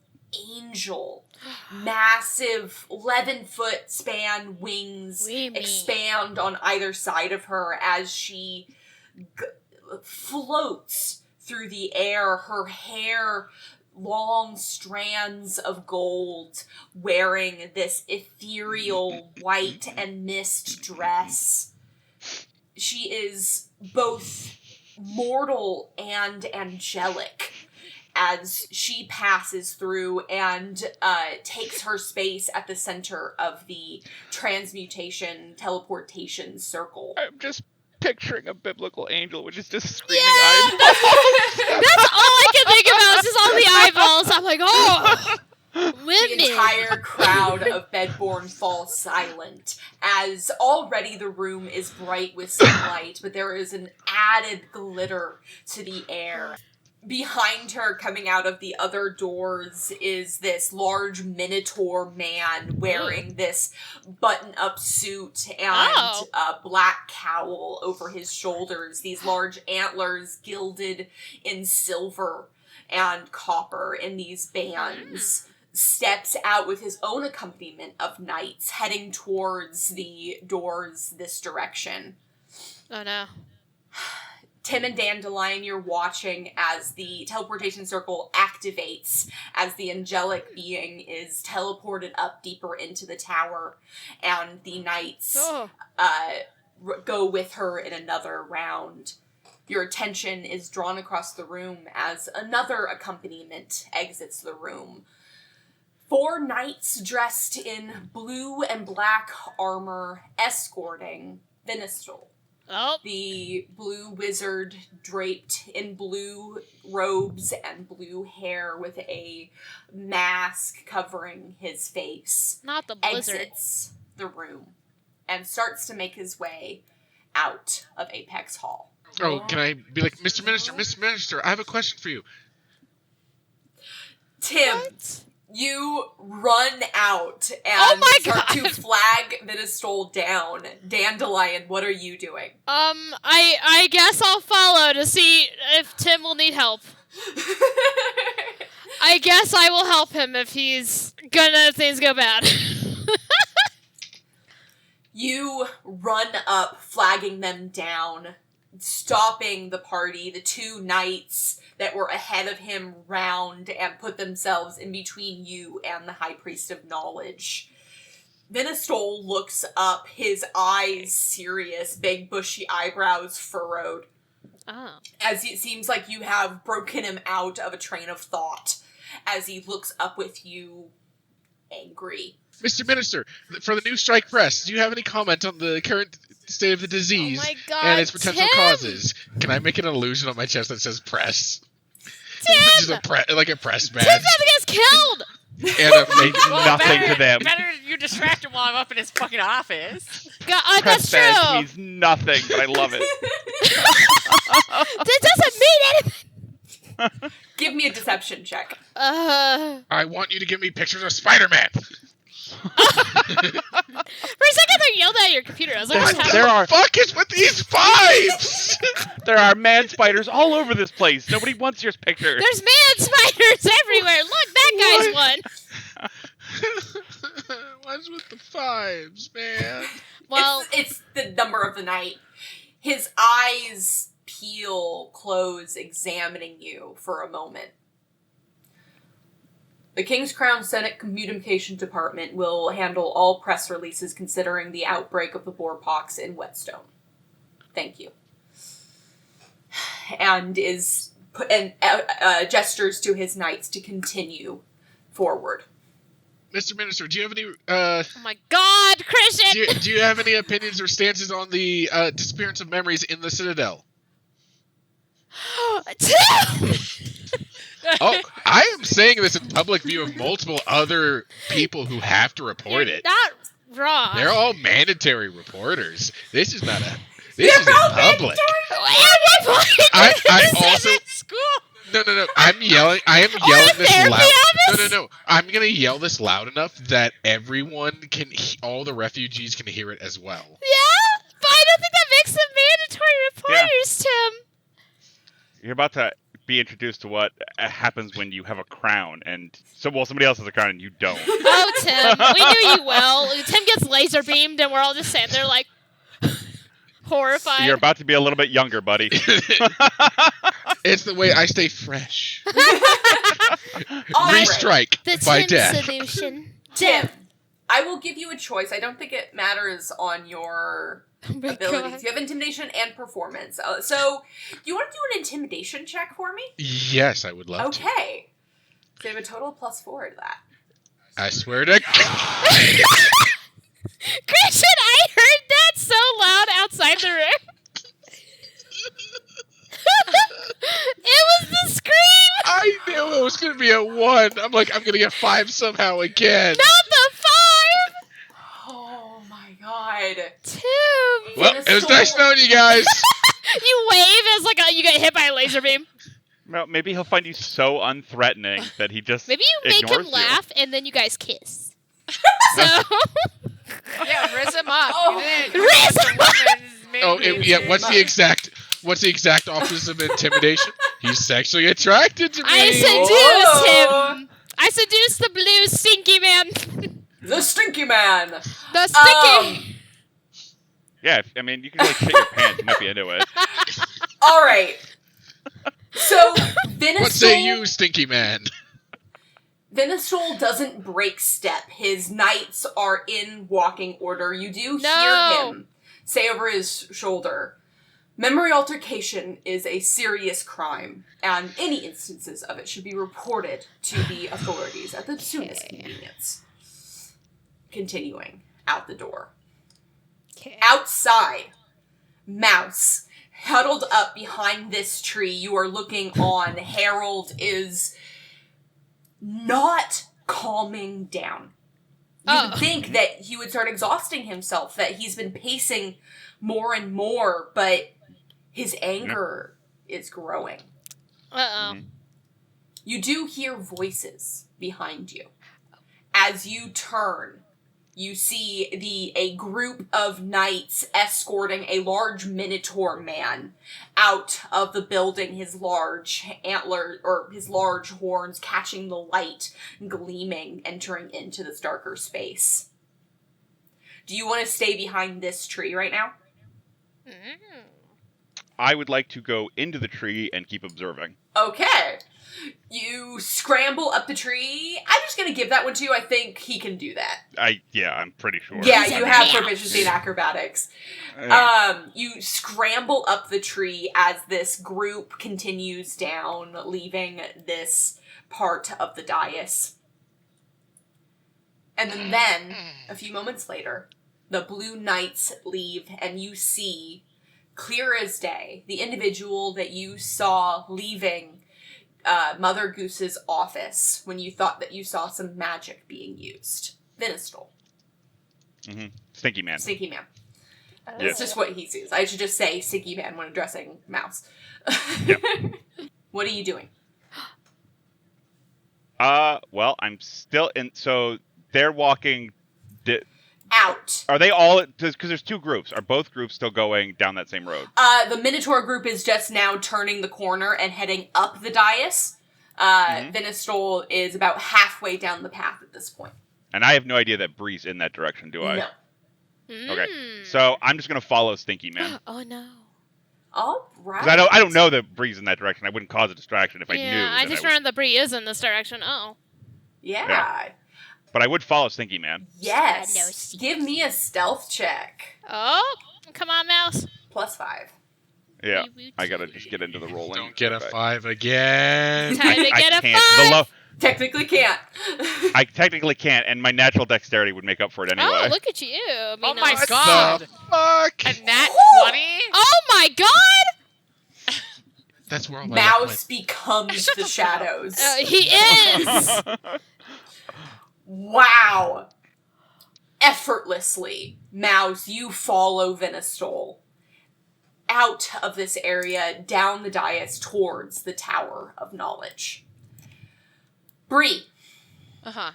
angel. Massive 11-foot span wings Wee me. expand on either side of her as she floats through the air, her hair long strands of gold, wearing this ethereal white and mist dress. She is both mortal and angelic as she passes through and takes her space at the center of the transmutation teleportation circle. I'm just picturing a biblical angel, which is just screaming Yeah, eyeballs. That's all I can think about is just all the eyeballs. I'm like, oh, The women. entire crowd of Bedborn falls silent, as already the room is bright with sunlight, but there is an added glitter to the air. Behind her, coming out of the other doors, is this large minotaur man wearing this button-up suit and a black cowl over his shoulders, these large antlers gilded in silver and copper in these bands. Steps out with his own accompaniment of knights heading towards the doors this direction. Oh no. Tim and Dandelion, you're watching as the teleportation circle activates, as the angelic being is teleported up deeper into the tower, and the knights go with her in another round. Your attention is drawn across the room as another accompaniment exits the room. 4 knights dressed in blue and black armor escorting Vinistal. Oh. The blue wizard draped in blue robes and blue hair with a mask covering his face Not the blizzard. exits the room and starts to make his way out of Apex Hall. Oh, can I be like, Mr. Minister, I have a question for you. Tim, you run out and Oh my start to God. flag Vinistal down. Dandelion, what are you doing? I guess I'll follow to see if Tim will need help. I guess I will help him if things go bad. You run up, flagging them down, stopping the party. The 2 knights that were ahead of him round and put themselves in between you and the High Priest of Knowledge. Vinistal looks up, his eyes serious, big bushy eyebrows furrowed, Oh. as it seems like you have broken him out of a train of thought, as he looks up with you, angry. Mr. Minister, for the New Strike Press, do you have any comment on the current state of the disease Oh my God, and its potential Tim! causes? Can I make an illusion on my chest that says press? Tim! Just like a press badge. Tim's about to get killed! And a fake Nothing to them. Better you distract him while I'm up in his fucking office. That's Press true. badge means nothing, but I love it. That doesn't mean anything. Give me a deception check. I want you to give me pictures of Spider-Man. For a second I yelled at your computer. I was like, There- what's there happening? are- Fuck is with these vibes? There are man spiders all over this place. Nobody wants your picture. There's man spiders everywhere. Look, that guy's one. What's with the vibes, man? Well, It's the number of the night. His eyes peel, close, examining you for a moment. The King's Crown Senate Communication Department will handle all press releases considering the outbreak of the Boar Pox in Whetstone. Thank you. And gestures to his knights to continue forward. Mr. Minister, do you have any oh my God, Christian! do you have any opinions or stances on the disappearance of memories in the Citadel? Tim! Oh, I am saying this in public view of multiple other people who have to report You're it. not wrong. They're all mandatory reporters. This is not a. This is in public. I also. School. No. I'm yelling. I am Or yelling a this therapy loud. office? No. I'm gonna yell this loud enough that everyone can. All the refugees can hear it as well. Yeah, but I don't think that makes them mandatory reporters, Tim. You're about to be introduced to what happens when you have a crown, and somebody else has a crown and you don't. Oh, Tim, we knew you well. Tim gets laser beamed, and we're all just sitting there like horrified. You're about to be a little bit younger, buddy. It's the way I stay fresh. All right. Restrike the by Tim death. solution. Tim, I will give you a choice. I don't think it matters on your Oh my abilities. God. You have intimidation and performance. So, you want to do an intimidation check for me? Yes, I would love to. Okay. So you have a total of +4 to that. I swear to God. Christian, I heard that so loud outside the room. it's gonna be a 1. I'm like, I'm gonna get 5 somehow again. Not the 5! Oh my god. Tim! Well, it was nice knowing you guys. You wave as like you get hit by a laser beam. Well, maybe he'll find you so unthreatening that he just Maybe you make ignores him laugh and then you guys kiss. So Yeah, riz him up. Oh. You didn't know what the woman's main Oh, reason yeah. What's the was. exact opposite of intimidation? He's sexually attracted to me. I seduced him. I seduced the blue stinky man. The Stinky Man. The stinky. Yeah, I mean, you can like shit your pants. You might be into it. All right. So, What say you, Stinky Man? Venistol doesn't break step. His knights are in walking order. You do No. hear him say over his shoulder, "Memory altercation is a serious crime, and any instances of it should be reported to the authorities at the soonest convenience." Continuing out the door. Okay. Outside, Mouse, huddled up behind this tree, you are looking on. Harold is not calming down. You would think that he would start exhausting himself, that he's been pacing more and more, but his anger is growing. Uh-oh. You do hear voices behind you. As you turn, you see a group of knights escorting a large minotaur man out of the building, his large his large horns catching the light, gleaming, entering into this darker space. Do you want to stay behind this tree right now? I would like to go into the tree and keep observing. Okay. You scramble up the tree. I'm just going to give that one to you. I think he can do that. I'm pretty sure. Yeah, He's you a have mouse. proficiency in acrobatics. Yeah. You scramble up the tree as this group continues down, leaving this part of the dais. And then, a few moments later, the Blue Knights leave, and you see, clear as day, the individual that you saw leaving Mother Goose's office when you thought that you saw some magic being used. Venistol. Stinky Man. Stinky Man. Yes. That's just what he sees. I should just say Stinky Man when addressing Mouse. Yep. What are you doing? Well, I'm still in. So they're walking. Out. Are they all? Because there's two groups. Are both groups still going down that same road? The Minotaur group is just now turning the corner and heading up the dais. Venistol is about halfway down the path at this point. And I have no idea that Bree's in that direction, do I? No. Okay. So I'm just gonna follow Stinky Man. Oh no. All right. 'Cause I don't know that Bree's in that direction. I wouldn't cause a distraction if I knew. Yeah, I that just would- remember the Brie is in this direction. Oh. Yeah. But I would follow Stinky Man. Yes. No secrets. Give me a stealth check. Oh, come on, mouse. +5. Yeah. Wee woo I gotta tee. just get into the rolling. Don't get a Okay. 5 again. Time to get a can't. 5. Technically can't. I technically can't, and my natural dexterity would make up for it anyway. Oh, look at you. I Oh mean, my I'll- god! The fuck? A nat 20? Oh my god! That's where all my luck Mouse went. becomes Shut the the fuck up. shadows. He is! Wow. Effortlessly, Mouse, you follow Venistol out of this area, down the dais towards the Tower of Knowledge. Brie, Uh-huh.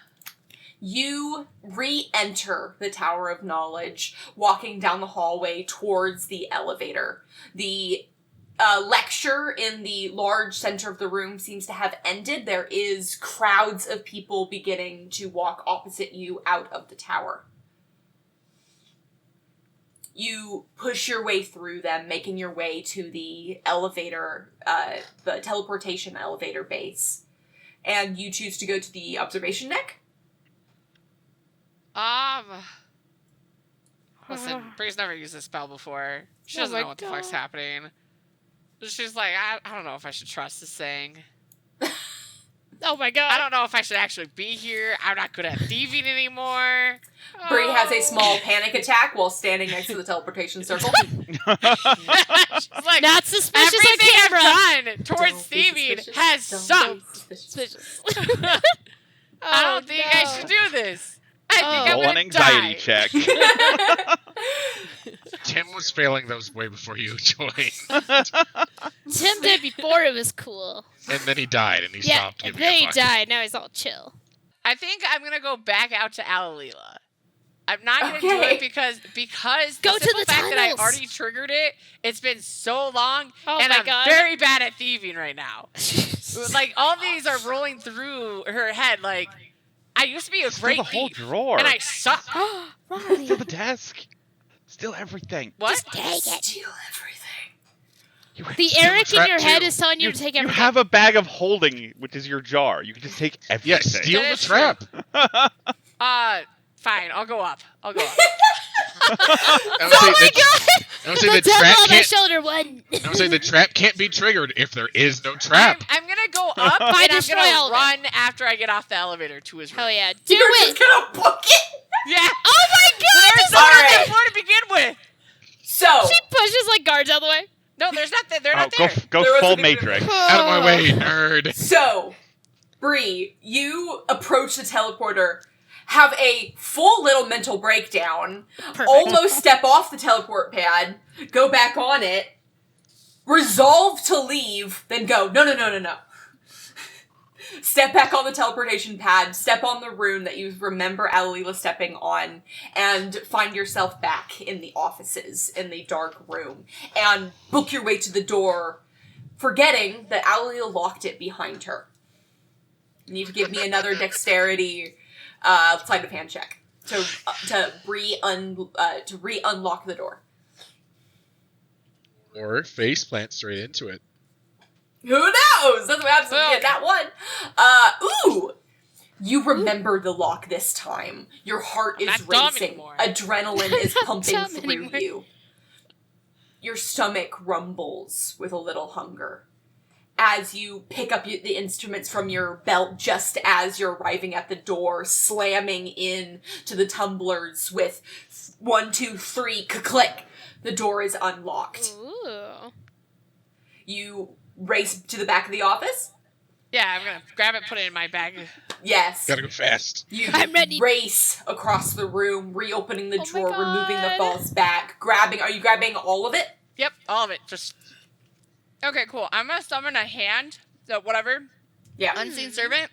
you re-enter the Tower of Knowledge, walking down the hallway towards the elevator. The lecture in the large center of the room seems to have ended. There is crowds of people beginning to walk opposite you out of the tower. You push your way through them, making your way to the elevator, the teleportation elevator base. And you choose to go to the observation deck? Listen, Bree's never used this spell before. She Oh doesn't my know what the fuck's God. happening. She's like, I don't know if I should trust this thing. Oh my I god. don't know if I should actually be here. I'm not good at thieving anymore. Brie has a small panic attack while standing next to the teleportation circle. She's like, Not suspicious on everything camera. I've done towards Don't be thieving suspicious. has Don't sucked. be Suspicious. I don't think I should do this. I think I'm Roll an gonna anxiety die. check. Tim was failing those way before you joined. Tim did before it was cool. And then he died, and he Yeah, stopped and giving then a he fuck. died. Now he's all chill. I think I'm gonna go back out to Alalila. I'm not gonna do Okay. it because Go the to simple the fact that I tunnels. already triggered it. It's been so long, Oh and my I'm God. very bad at thieving right now. Like all these are rolling through her head. Like I used to be a Steal great the whole thief, drawer. and I suck. Ronnie, Steal the desk. Steal everything. What? just take it. Steal everything. You, The Steal the Eric in trap, your head too. is telling you to take you everything. have a bag of holding, which is your jar. You can just take everything. Yeah, steal That the is trap. Fine. I'll go up. I would Oh say my the, god! I would say The the devil trap on my can't. shoulder one. I would say the trap can't be triggered if there is no trap. I'm gonna go up and I'm destroy gonna all of it. run after I get off the elevator to his room. Hell yeah, do You're it! just gonna book it. Yeah. Oh my god! There's Just- no one on Alright. that floor to begin with. So She pushes like guards out of the way. No, there's not. They're Oh, not go there. go There was full a good- Matrix. Out of my way, nerd. So, Brie, you approach the teleporter, have a full little mental breakdown, Perfect. almost step off the teleport pad, go back on it, resolve to leave, then go, no. Step back on the teleportation pad, step on the rune that you remember Alalila stepping on, and find yourself back in the offices, in the dark room, and book your way to the door, forgetting that Alalila locked it behind her. You need to give me another dexterity sleight of hand check to re-unlock the door. Or face plant straight into it. Who knows? That's what happens when you Boom. get that one. Ooh! You remember the lock this time. Your heart is not dumb racing. anymore. Adrenaline is pumping dumb through anymore. you. Your stomach rumbles with a little hunger. As you pick up the instruments from your belt just as you're arriving at the door, slamming in to the tumblers with 1, 2, 3, click. The door is unlocked. Ooh. You race to the back of the office. Yeah, I'm gonna grab it, put it in my bag. Yes. Gotta go fast. You I'm ready. race across the room, reopening the Oh my drawer, removing the God. false back, are you grabbing all of it? Yep, all of it. Just okay, cool. I'm gonna summon a hand, so whatever, Yeah. unseen servant.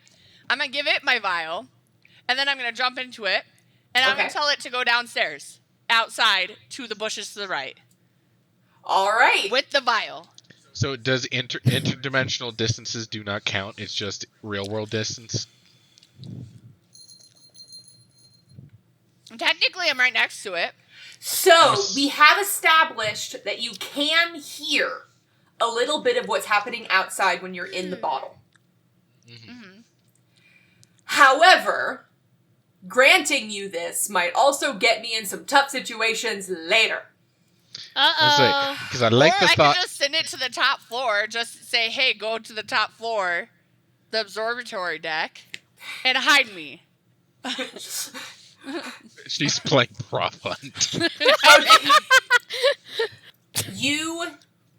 I'm gonna give it my vial, and then I'm gonna jump into it, and I'm gonna Okay. tell it to go downstairs, outside to the bushes to the right, Alright. with the vial. So does interdimensional distances do not count? It's just real world distance. Technically, I'm right next to it. So, we have established that you can hear a little bit of what's happening outside when you're in the bottle. Mm-hmm. However, granting you this might also get me in some tough situations later. Uh-oh. Because I like or the I thought. could just send it to the top floor. Just say, "Hey, go to the top floor, the observatory deck, and hide me." She's playing prop hunt. You,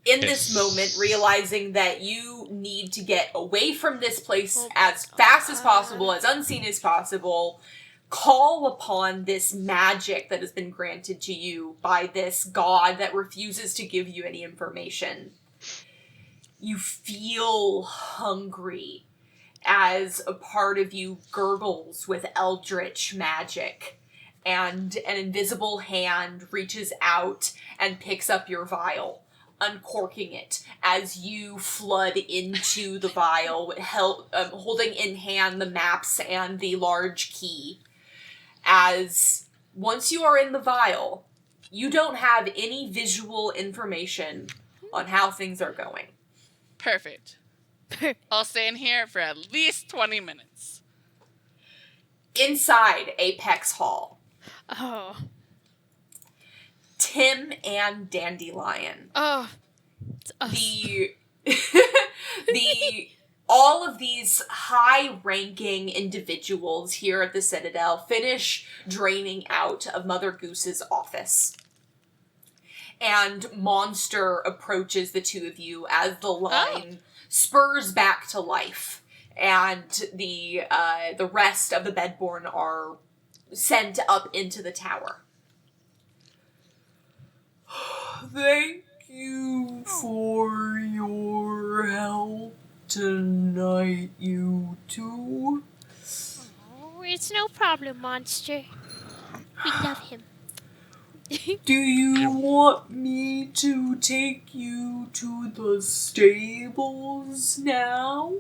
in this Yes. moment, realizing that you need to get away from this place as fast as possible, as unseen as possible, call upon this magic that has been granted to you by this god that refuses to give you any information. You feel hungry as a part of you gurgles with eldritch magic, and an invisible hand reaches out and picks up your vial, uncorking it as you flood into the vial, holding in hand the maps and the large key. As once you are in the vial, you don't have any visual information on how things are going. Perfect. I'll stay in here for at least 20 minutes. Inside Apex Hall, Oh. Tim and Dandelion. Oh. It's us. The all of these high-ranking individuals here at the Citadel finish draining out of Mother Goose's office. And Monster approaches the two of you as the line spurs back to life and the rest of the Bedborn are sent up into the tower. Thank you for your help tonight, you two. Oh, it's no problem, monster. We love him. Do you want me to take you to the stables now?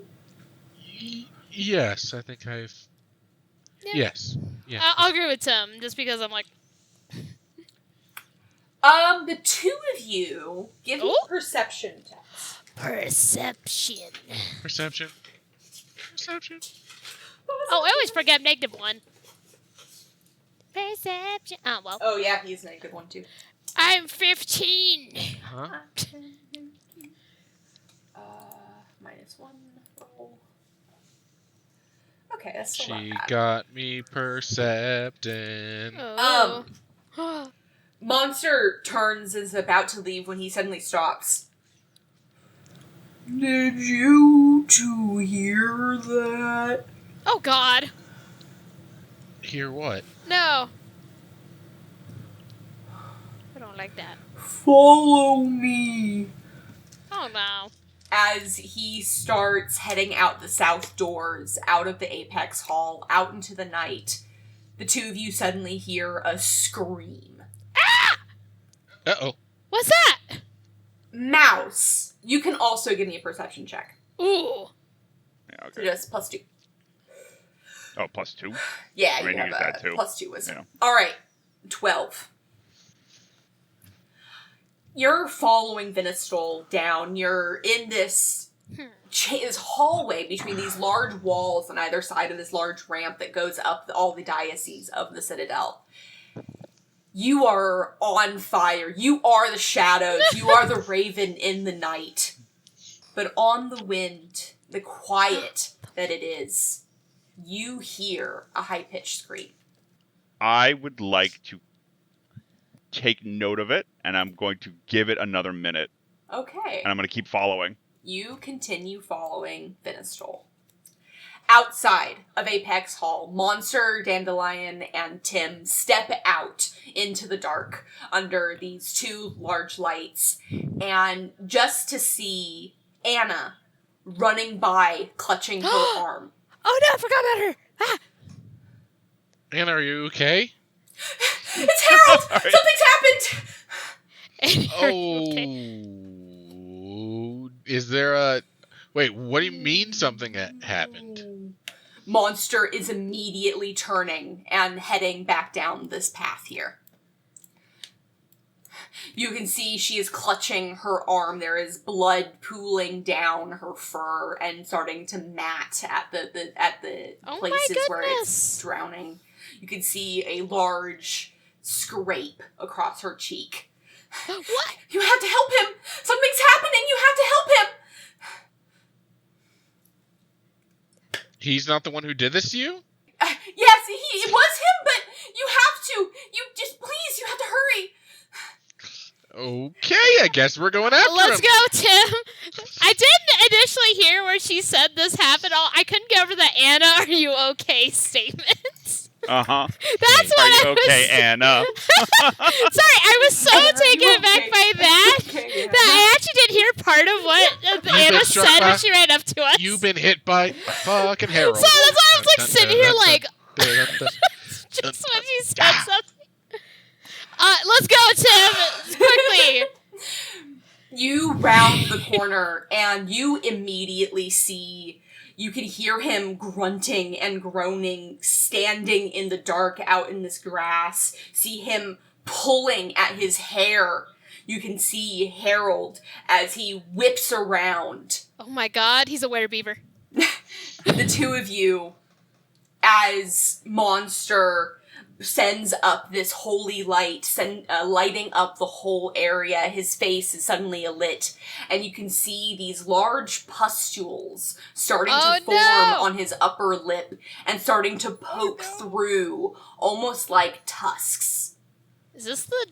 Yes, I think I've. Yeah. Yes. Yeah. I'll agree with Tim, just because I'm like, The two of you give me Oh. perception tests. perception. Perception. Perception. Oh, I always forget -1. Perception. Oh, well. Oh yeah, he's a good one too. I'm 15. Huh? -1 roll. Okay, that's still She not bad. got me percepting. Oh. Monster turns and is about to leave when he suddenly stops. Did you two hear that? Oh, God. Hear what? No. I don't like that. Follow me. Oh, no. As he starts heading out the south doors, out of the Apex Hall, out into the night, the two of you suddenly hear a scream. Uh-oh. What's that? Mouse, you can also give me a perception check. Ooh. Yeah, So okay. just +2. Oh, +2. Yeah, I you mean, have use that too. +2 wisdom. Yeah. Alright, 12. You're following Vinistol down. You're in this this hallway between these large walls on either side of this large ramp that goes up all the dioceses of the Citadel. You are on fire. You are the shadows. You are the raven in the night. But on the wind, the quiet that it is, you hear a high-pitched scream. I would like to take note of it, and I'm going to give it another minute, Okay. and I'm going to keep following. You continue following Vinistol. Outside of Apex Hall, Monster, Dandelion, and Tim step out into the dark under these two large lights, and just to see Anna running by, clutching her arm. Oh, no, I forgot about her. Ah. Anna, are you okay? It's Harold! Sorry. Something's happened! Okay. Oh. Is there a. Wait, what do you mean something happened? Monster is immediately turning and heading back down this path here. You can see she is clutching her arm. There is blood pooling down her fur and starting to mat at the Oh my places where goodness. it's drowning. You can see a large scrape across her cheek. What? You have to help him! Something's happening! You have to help him! He's not the one who did this to you? Yes, it was him, but you have to! Please, you have to hurry! Okay, I guess we're going after Let's him. go, Tim. I didn't initially hear where she said this happened. I couldn't get over the Anna, are you okay statement. Uh-huh. That's Are what you I was... okay, Anna? Sorry, I was so Anna, are taken you aback okay? by that Okay, Anna. that I actually didn't hear part of what been Anna struck said by- when she ran up to us. You've been hit by fucking Harold. So that's why I was like sitting here like, just when she said something. Let's go, Tim. Quickly. You round the corner and you immediately see, you can hear him grunting and groaning, standing in the dark out in this grass. See him pulling at his hair. You can see Harold as he whips around. Oh my God, he's a werebeaver. The two of you, as Monster sends up this holy light, lighting up the whole area. His face is suddenly alit, and you can see these large pustules starting to form on his upper lip and starting to poke through, almost like tusks. Is this the...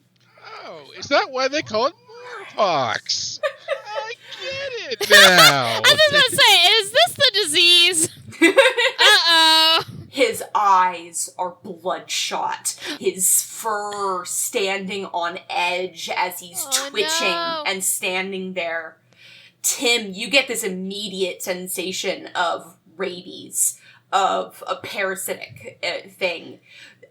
Oh, is that why they call it Boar Pox? I get it now. I was just about to say, is this the disease? eyes are bloodshot, his fur standing on edge as he's twitching and standing there. Tim, you get this immediate sensation of rabies, of a parasitic thing,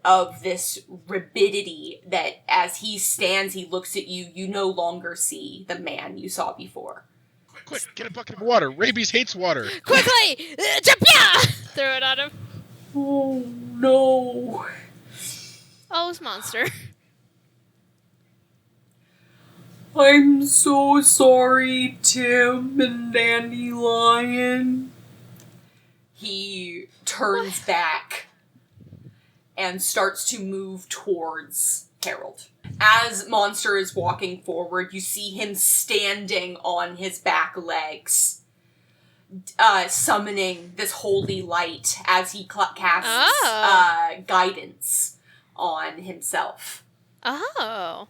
of this rabidity that as he stands, he looks at you, you no longer see the man you saw before. Quick, get a bucket of water. Rabies hates water. Quickly! Jump-ya! Throw it at him. Oh, no. Oh, it's monster. I'm so sorry, Tim and Dandelion. He turns back and starts to move towards Harold. As Monster is walking forward, you see him standing on his back legs, summoning this holy light as he casts guidance on himself. Oh.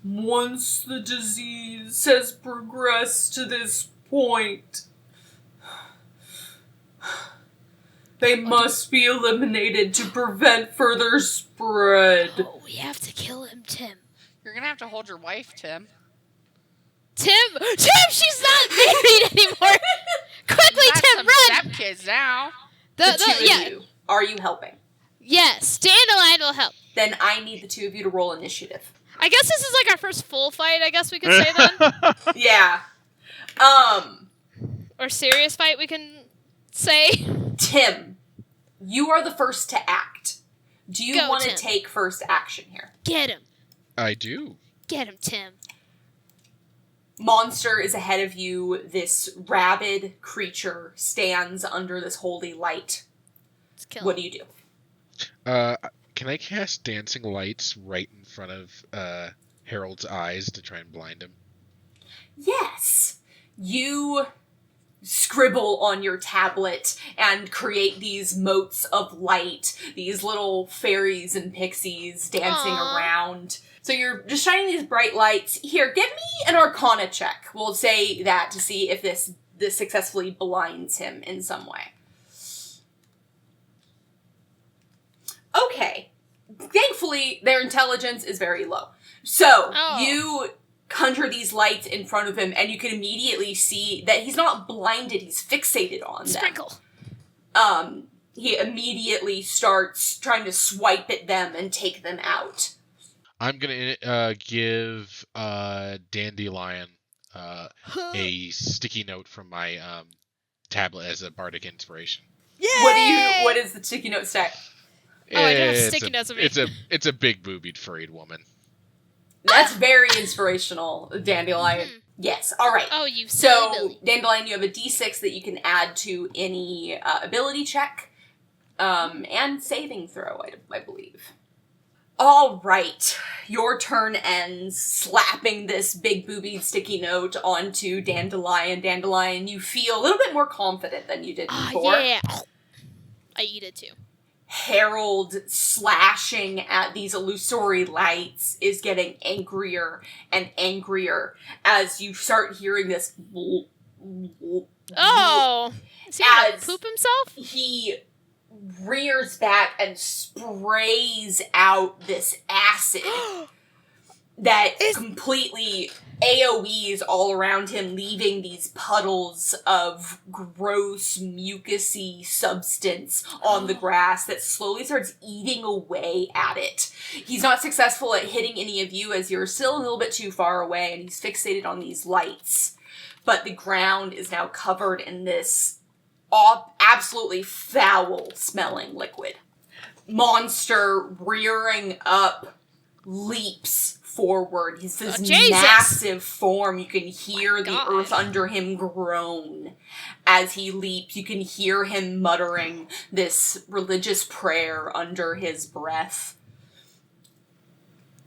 Once the disease has progressed to this point, they must be eliminated to prevent further spread. Oh, we have to kill him, Tim. You're gonna have to hold your wife, Tim. Tim, she's not married anymore. Quickly, You got Tim, some run! stepkids now. The two of you, are you helping? Yes, Dandelion will help. Then I need the two of you to roll initiative. I guess this is like our first full fight, I guess we could say then. Yeah. Or serious fight, we can say. Tim, you are the first to act. Do you Go, want to Tim. take first action here? Get him. I do. Get him, Tim. Monster is ahead of you. This rabid creature stands under this holy light. Let's kill What him. do you do? Can I cast dancing lights right in front of Harold's eyes to try and blind him? Yes. You scribble on your tablet and create these motes of light, these little fairies and pixies dancing Aww. around. So you're just shining these bright lights. Here, give me an Arcana check. We'll say that to see if this successfully blinds him in some way. Okay. Thankfully, their intelligence is very low. So, you conjure these lights in front of him, and you can immediately see that he's not blinded, he's fixated on them. Sprinkle. He immediately starts trying to swipe at them and take them out. I'm gonna give Dandelion a sticky note from my tablet as a bardic inspiration. Yay! What is the sticky note stack? Oh, I do have sticky notes of me. It's a big boobied furried woman. That's very inspirational, Dandelion. Yes, alright. Oh, you So, silly Billy. Dandelion, you have a d6 that you can add to any ability check, and saving throw, I believe. Alright, your turn ends slapping this big boobied sticky note onto Dandelion. Dandelion, you feel a little bit more confident than you did before. Yeah. I eat it too. Harold slashing at these illusory lights is getting angrier and angrier as you start hearing this. Oh! Is he gonna As poop himself? he rears back and sprays out this acid that completely AoEs all around him, leaving these puddles of gross, mucusy substance on the grass that slowly starts eating away at it. He's not successful at hitting any of you as you're still a little bit too far away, and he's fixated on these lights. But the ground is now covered in this absolutely foul-smelling liquid. Monster, rearing up, leaps forward. He's this Jesus. massive form. You can hear the God. earth under him groan as he leaps. You can hear him muttering this religious prayer under his breath.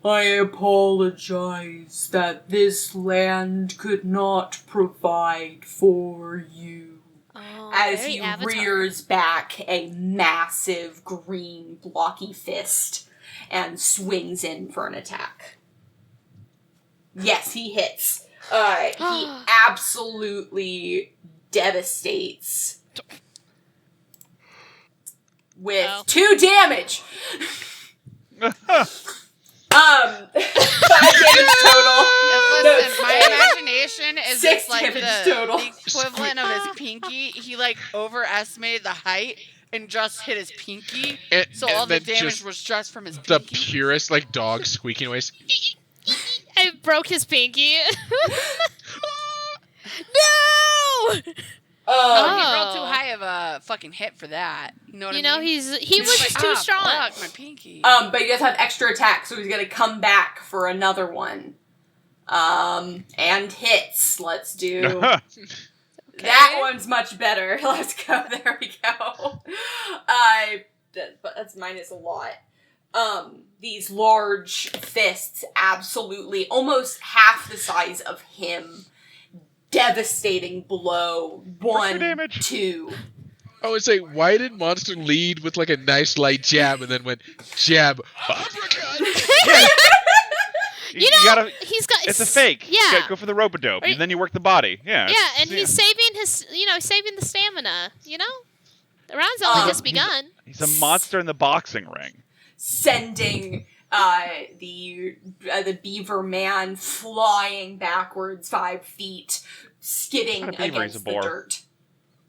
I apologize that this land could not provide for you. Oh, As very he Avatar. rears back a massive green blocky fist and swings in for an attack. Yes, he hits. He absolutely devastates with Oh. 2 damage. 5 damage total. Listen, my imagination is 6 just like damage the total. equivalent of his pinky. He like overestimated the height and just hit his pinky, And, so and all the then damage just was just from his the pinky. purest like dog squeaking noise. I broke his pinky. No! Oh, Um, he rolled too Oh. high of a fucking hit for that. You know what You I know, mean? he was just too strong. Fuck, my pinky. but he does have extra attack, so he's gonna come back for another one. And hits. Let's do... That one's much better. Let's go. There we go. But that's minus a lot. These large fists, absolutely, almost half the size of him. Devastating blow. What's your 1, damage? 2. I would say, why did Monster lead with like a nice light jab and then went jab? You know, gotta, he's got. it's a fake. You Yeah. gotta go for the rope-a-dope, Or- and then you work the body. Yeah. Yeah, and he's saving his, saving the stamina. You know, the round's only just begun. He's a monster in the boxing ring. Sending the beaver man flying backwards 5 feet, skidding Not a beaver, he's against a the boar. dirt.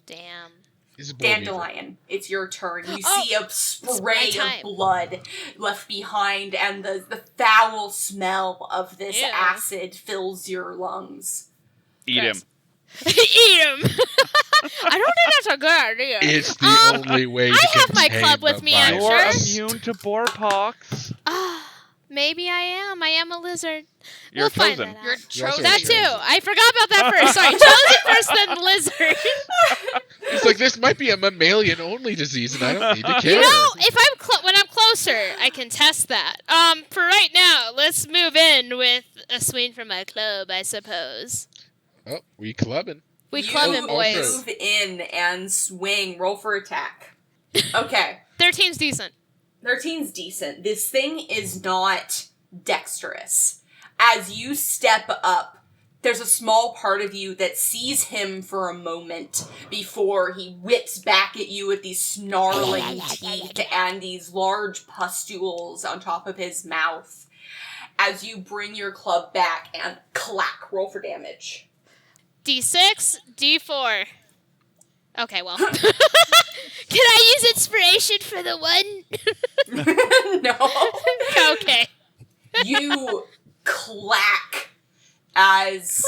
Damn. He's a bull beaver. Dandelion, it's your turn. You Oh, see a spray it's my of time. blood left behind, and the foul smell of this Ew. acid fills your lungs. Eat him. Eat him. I don't think that's a good idea. It's the only way to I have my contain club with the me, I'm virus. You're immune to Boar Pox. Maybe I am. I am a lizard. You're we'll find chosen. that out. You're You're also chosen. That chosen. too. I forgot about that first. Sorry, chosen first, then lizard. It's like, this might be a mammalian-only disease, and I don't need to care. You know, if I'm when I'm closer, I can test that. For right now, let's move in with a swing from my club, I suppose. Oh, we clubbing. We You clubbing, boys. move in and swing. Roll for attack. Okay. 13's decent. 13's decent. This thing is not dexterous. As you step up, there's a small part of you that sees him for a moment before he whips back at you with these snarling teeth and these large pustules on top of his mouth. As you bring your club back and clack, roll for damage. D6, D4. Okay, well. Can I use inspiration for the one? No. Okay. You clack as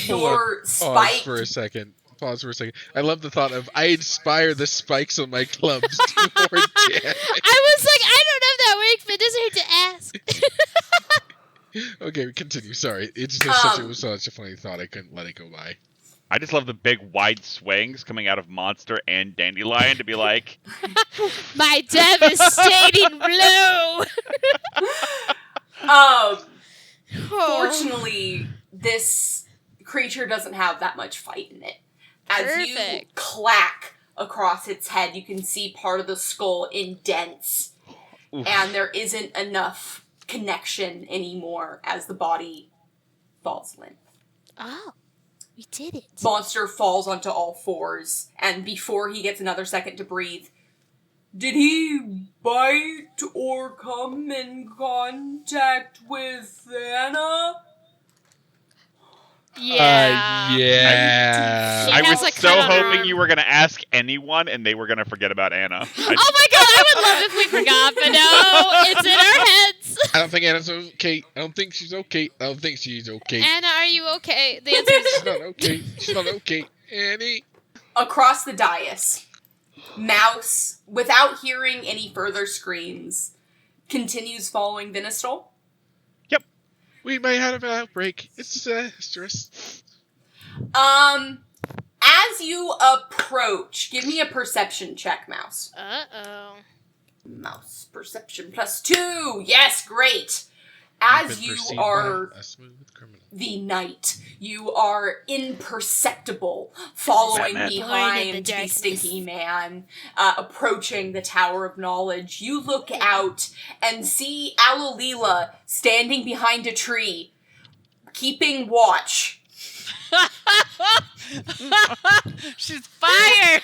your Pause spike. for a second. Pause for a second. I love the thought of, I inspire the spikes on my clubs to do more damage. I was like, I don't know that works, but it doesn't hurt to ask. Okay, continue. Sorry. It was such a funny thought. I couldn't let it go by. I just love the big wide swings coming out of Monster and Dandelion to be like, My devastating blow. Fortunately, this creature doesn't have that much fight in it. As you Perfect. clack across its head, you can see part of the skull indents, oof. and there isn't enough connection anymore as the body falls limp. Oh, we did it. Monster falls onto all fours, and before he gets another second to breathe, did he bite or come in contact with Anna? Yeah. Yeah. She I has was a so cut on her hoping arm. you were going to ask anyone and they were going to forget about Anna. Oh my god, I would love if we forgot, but no, it's in our heads. I don't think Anna's okay. I don't think she's okay. I don't think she's okay. Anna, are you okay? The answer is She's not okay. She's not okay. Annie. Across the dais, Mouse, without hearing any further screams, continues following Vinistol. We might have an outbreak. It's disastrous. As you approach, give me a perception check, Mouse. Uh-oh. Mouse perception +2. Yes, great. As you Perceived are by a smooth criminal. the knight, you are imperceptible, following Batman. behind Born in the the darkness. stinky man, approaching the Tower of Knowledge. You look out and see Alalila standing behind a tree, keeping watch. She's fired.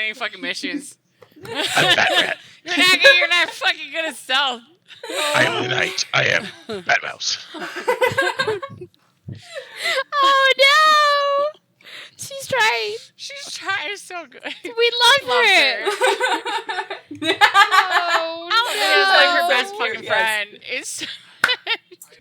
any fucking missions. I'm Batman. You're not fucking good at stealth. I am the knight. I am Batmouse. Oh no! She's trying. She's trying so good. We love her. Oh It's like her no! best fucking Yes. friend. It's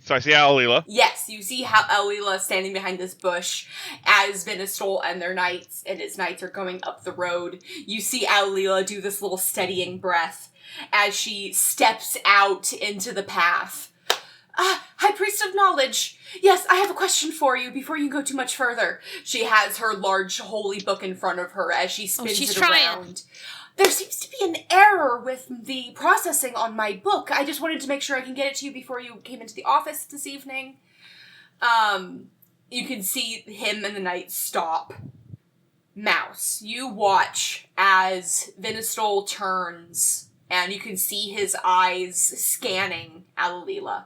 So I see Alila. Yes, you see how Elila standing behind this bush as Vinistol and their knights and his knights are going up the road. You see Alila do this little steadying breath as she steps out into the path. High Priest of Knowledge, yes, I have a question for you before you go too much further. She has her large holy book in front of her as she spins she's it trying. around. There seems to be an error with the processing on my book. I just wanted to make sure I can get it to you before you came into the office this evening. You can see him and the knight stop. Mouse, you watch as Vinistol turns, and you can see his eyes scanning Alalila.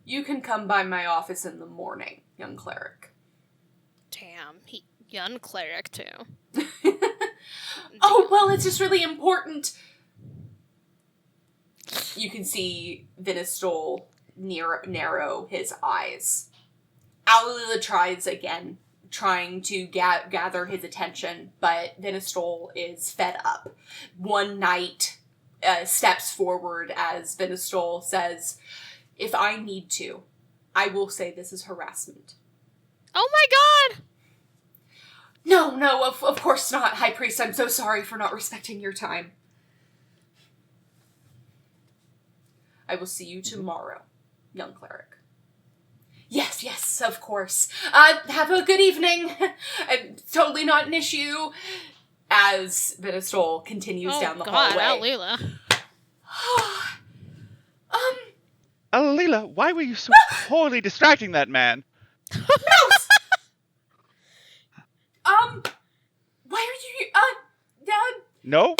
You can come by my office in the morning, young cleric. Damn, young cleric too. Oh, well, it's just really important. You can see Vinistol narrow his eyes. Alalila tries again, trying to gather his attention, but Vinistol is fed up. One knight steps forward as Vinistol says, "If I need to, I will say this is harassment." Oh my god! No, of course not, High Priest. I'm so sorry for not respecting your time. I will see you tomorrow, young cleric. Yes, of course. Have a good evening. Totally not an issue. As Vinistol continues down the hallway. Alila. Alila, why were you so poorly distracting that man? Mouse! Why are you, No.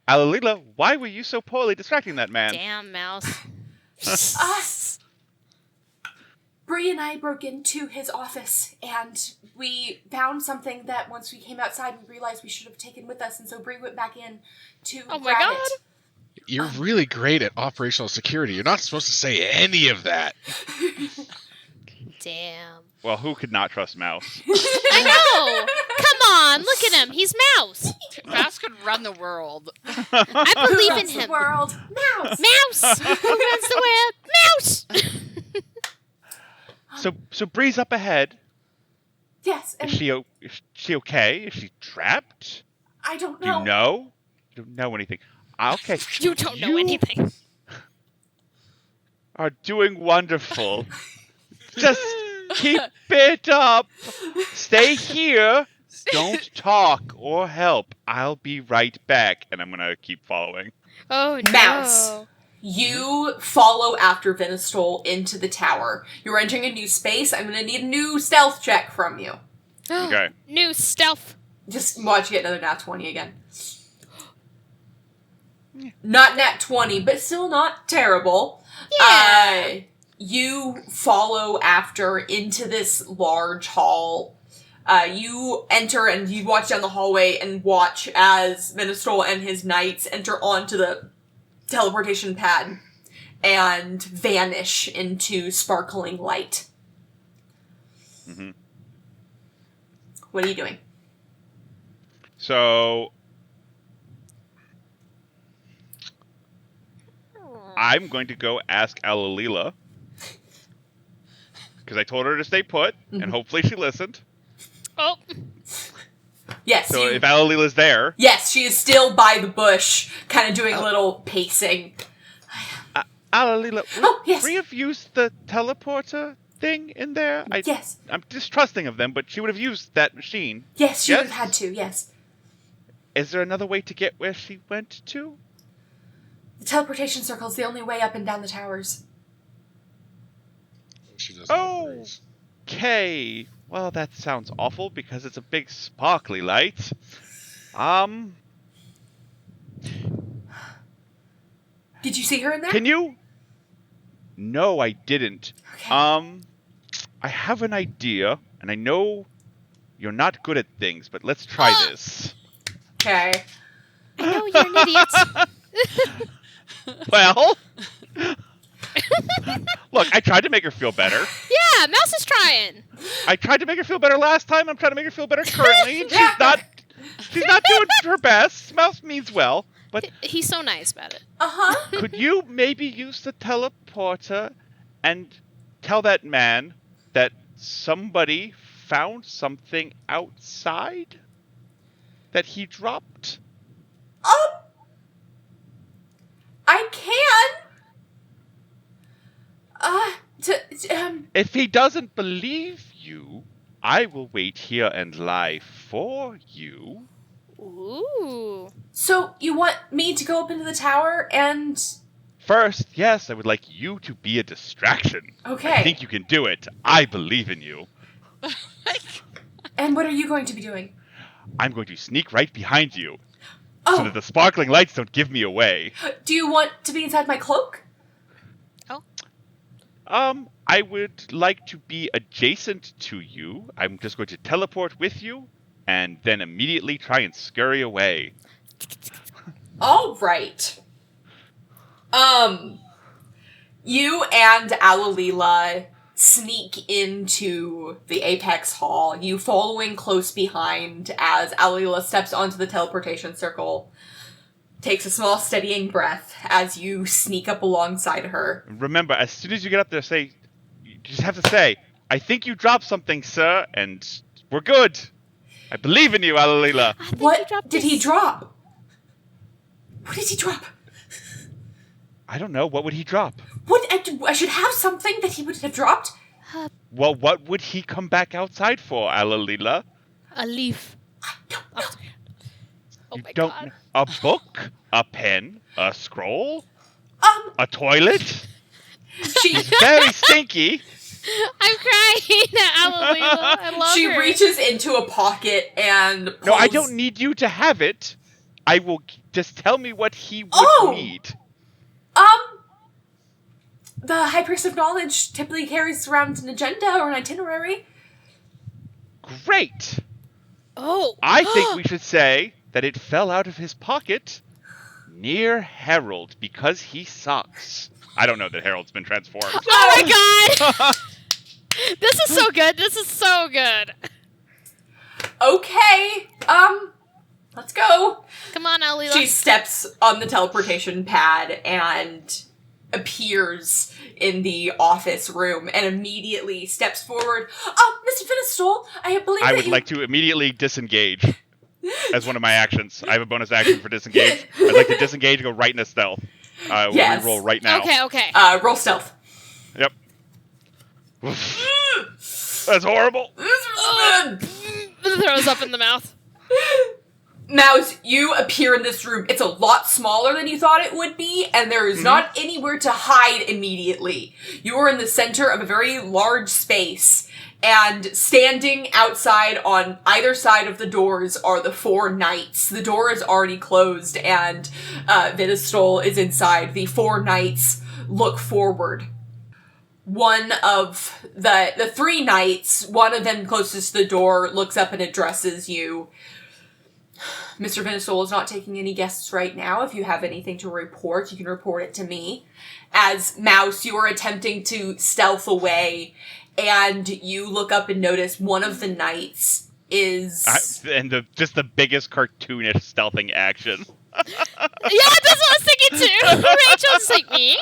Alila, why were you so poorly distracting that man? Damn, Mouse. Brie and I broke into his office, and we found something that once we came outside, we realized we should have taken with us, and so Brie went back in to Oh my grab god! it. You're really great at operational security. You're not supposed to say any of that. Damn. Well, who could not trust Mouse? I know! Come on, look at him. He's Mouse. Mouse could run the world. I believe in Runs the him. world. Mouse! Mouse! Who runs the world? Mouse! So Bree's up ahead. Yes, and Is she okay? Is she trapped? I don't Do know. you know? You don't know anything. Okay. You don't know anything. Are doing wonderful. Just keep it up. Stay here. Don't talk or help. I'll be right back. And I'm gonna keep following. Oh no. Mouse. You follow after Vinistol into the tower. You're entering a new space. I'm gonna need a new stealth check from you. Okay. New stealth. Just watch you get another nat 20 again. Not nat 20, but still not terrible. Yeah. You follow after into this large hall. You enter and you watch down the hallway and watch as Vinistol and his knights enter onto the teleportation pad and vanish into sparkling light. Mm-hmm. What are you doing? So I'm going to go ask Alalila. Because I told her to stay put, and hopefully she listened. Oh. Yes, So if Alalila's there, yes, she is still by the bush, kind of doing a little pacing. Alalila, Oh, would yes. Brie have used the teleporter thing in there? Yes, I'm distrusting of them, but she would have used that machine. yes, she would Yes? have had to, yes. Is there another way to get where she went to? The teleportation circle is the only way up and down the towers. She doesn't have Oh. brains. Okay. Well, that sounds awful because it's a big sparkly light. Did you see her in there? Can you? No, I didn't. Okay. I have an idea, and I know You're not good at things, but let's try this. Okay. I know you're an idiot. Well, look, I tried to make her feel better. Yeah, Mouse is trying. I tried to make her feel better last time. I'm trying to make her feel better currently. And she's not doing her best. Mouse means well, but He's so nice about it. Uh-huh. could you maybe use the teleporter and tell that man that somebody found something outside that he dropped? I can. If he doesn't believe you, I will wait here and lie for you. Ooh. So you want me to go up into the tower and... First, yes, I would like you to be a distraction. Okay. I think you can do it. I believe in you. And what are you going to be doing? I'm going to sneak right behind you Oh, so that the sparkling lights don't give me away. do you want to be inside my cloak? I would like to be adjacent to you. I'm just going to teleport with you and then immediately try and scurry away. All right. You and Alalila sneak into the Apex Hall, you following close behind as Alalila steps onto the teleportation circle, takes a small steadying breath as you sneak up alongside her. Remember, as soon as you get up there, you just have to say, I think you dropped something, sir, and we're good. I believe in you, Alalila. I think What he dropped did his- he drop? What did he drop? I don't know. What would he drop? What? I should have something that he would have dropped. Well, what would he come back outside for, Alalila? A leaf. I don't know. Oh You my don't god. kn- A book? A pen? A scroll? Um, A toilet? she Very stinky. I'm crying at Alalila. I love she her. reaches into a pocket and pulls... No, I don't need you to have it. I will just tell me what he would Oh! need. The High Priest of Knowledge typically carries around an agenda or an itinerary. Great. Oh. I think we should say that it fell out of his pocket near Harold because he sucks. I don't know that Harold's been transformed. Oh my god. This is so good. This is so good. Okay, let's go. Come on, Alalila. She steps on the teleportation pad and appears in the office room and immediately steps forward. Oh, Mr. Finistol, I believe I that would you... like to immediately disengage as one of my actions. I have a bonus action for disengage. I'd like to disengage and go right into stealth. We'll Yes. reroll right now. Okay. Roll stealth. Yep. That's horrible. Throws up in the mouth. Mouse, you appear in this room. It's a lot smaller than you thought it would be, and there is not anywhere to hide immediately. You are in the center of a very large space, and standing outside on either side of the doors are the 4 knights. The door is already closed, and Vinistol is inside. The 4 knights look forward. One of the 3 knights, one of them closest to the door, looks up and addresses you. Mr. Vinistol is not taking any guests right now. If you have anything to report, you can report it to me. As Mouse, you are attempting to stealth away, and you look up and notice one of the knights is... Just the biggest cartoonish stealthing action. Yeah, that's what I was thinking too. Rachel's like me.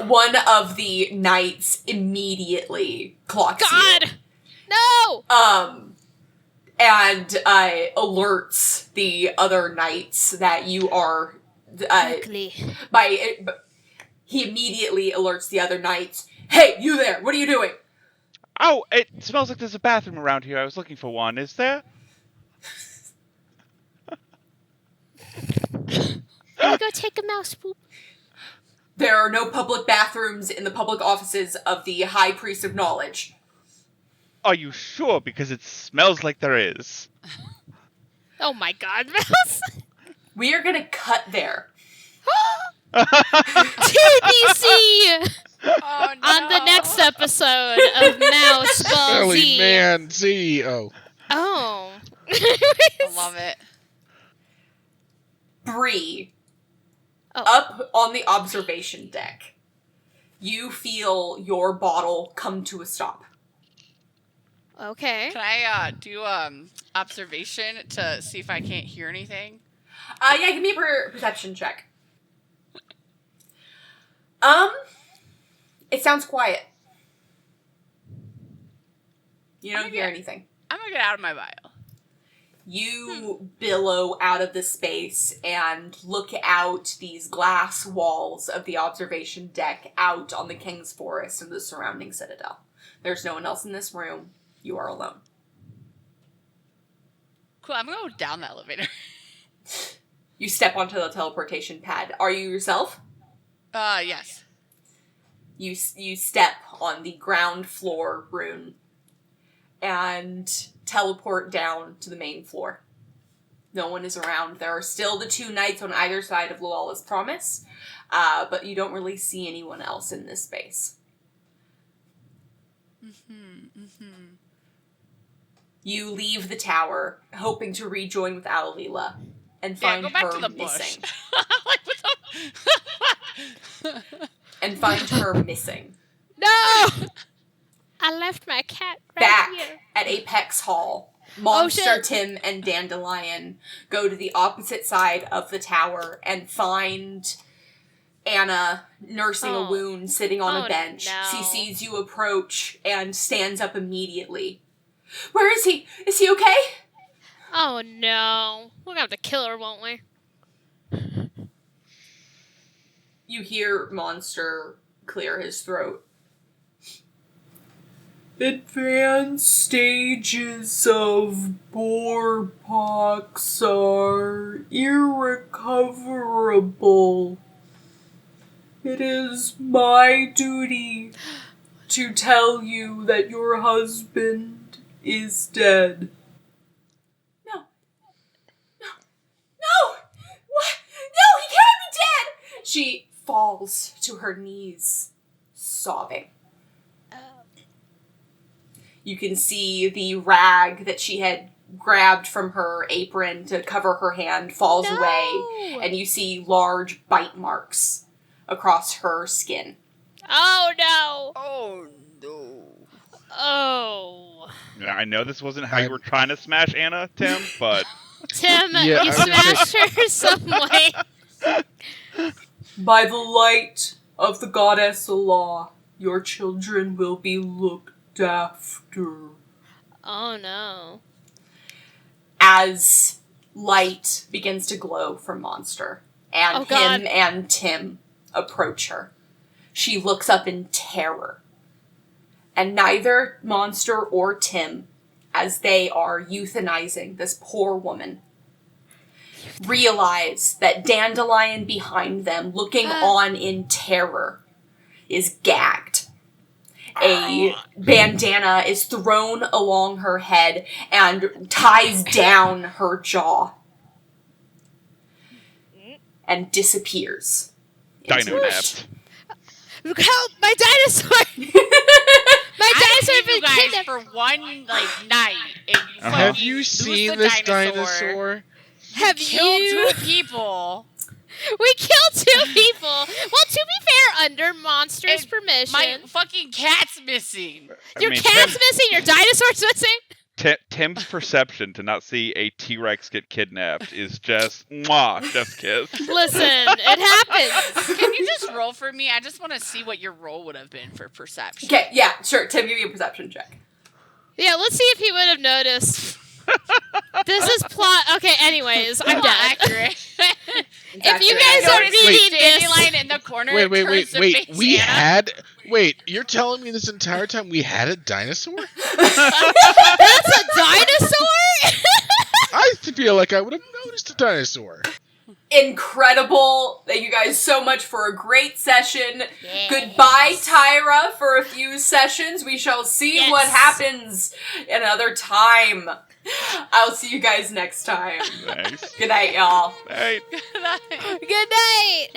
One of the knights immediately clocks God. No. and alerts the other knights that you are... Ugly. He immediately alerts the other knights. Hey, you there! What are you doing? Oh, it smells like there's a bathroom around here. I was looking for one. Is there? Can we go take a mouse poop? There are no public bathrooms in the public offices of the High Priest of Knowledge. Are you sure? Because it smells like there is. Oh my god, mouse. We are gonna cut there. TBC Oh, no. on the next episode of Mouse Ball Smelly Z. Man CEO. Oh. I love it. Brie, Oh. up on the observation deck, you feel your bottle come to a stop. Okay. Can I do observation to see if I can't hear anything? Yeah, give me a perception check. It sounds quiet. You don't hear anything. I'm gonna get out of my vial. You billow out of the space and look out these glass walls of the observation deck out on the King's Forest and the surrounding citadel. There's no one else in this room. You are alone. Cool, I'm gonna go down the elevator. You step onto the teleportation pad. Are you yourself? Yes. You step on the ground floor rune and teleport down to the main floor. No one is around. There are still the two knights on either side of Luala's Promise, but you don't really see anyone else in this space. You leave the tower, hoping to rejoin with Alalila, and find go back her to the bush. missing. Like, what the... And find her missing. No! I left my cat right Back here. at Apex Hall, Monster, shit. Tim, and Dandelion go to the opposite side of the tower and find Anna nursing a Oh. wound sitting on Oh, a bench. no. She sees you approach and stands up immediately. Where is he? Is he okay? Oh no. We're gonna have to kill her, won't we? You hear Monster clear his throat. Advanced stages of Boar Pox are irrecoverable. It is my duty to tell you that your husband is dead. No. What? No, he can't be dead! She falls to her knees, sobbing. You can see the rag that she had grabbed from her apron to cover her hand falls No. away, and you see large bite marks across her skin. Oh no. Oh, no. Oh. Yeah, I know this wasn't how you were trying to smash Anna, Tim, but Tim, Yeah, you I was gonna smashed her some way. By the light of the goddess Allah, your children will be looked after. Oh no. As light begins to glow from Monster, and Oh, God. him and Tim approach her, she looks up in terror. And neither Monster or Tim, as they are euthanizing this poor woman, realize that Dandelion behind them, looking on in terror, is gagged. A bandana is thrown along her head and ties down her jaw. And disappears. dino into- napped. Help! My dinosaur! My I dinosaur gave been you guys kidnapped. for one night, and you Uh-huh. Have fucking you lose seen the this dinosaur? Have Killed you? 2 people. We killed 2 people. Well, to be fair, under Monster's And permission. My fucking cat's missing. Your cat's missing. Your dinosaur's missing. Tim's perception to not see a T-Rex get kidnapped is just mwah, chef's kiss. Listen, it happens. Can you just roll for me? I just want to see what your roll would have been for perception. Okay, yeah, sure. Tim, give me a perception check. Yeah, let's see if he would have noticed. This is plot. Okay, anyways, I'm Not dead. accurate. If you guys are Notice reading this, Dandelion in the corner. Wait, turns to wait. face We Anna. had. Wait, you're telling me this entire time we had a dinosaur? that's a dinosaur. I feel like I would have noticed a dinosaur. Incredible. Thank you guys so much for a great session. Yes. Goodbye, Tyra, for a few sessions. We shall see Yes. what happens another time. I'll see you guys next time. Nice. Good night, y'all. Hey. Good night.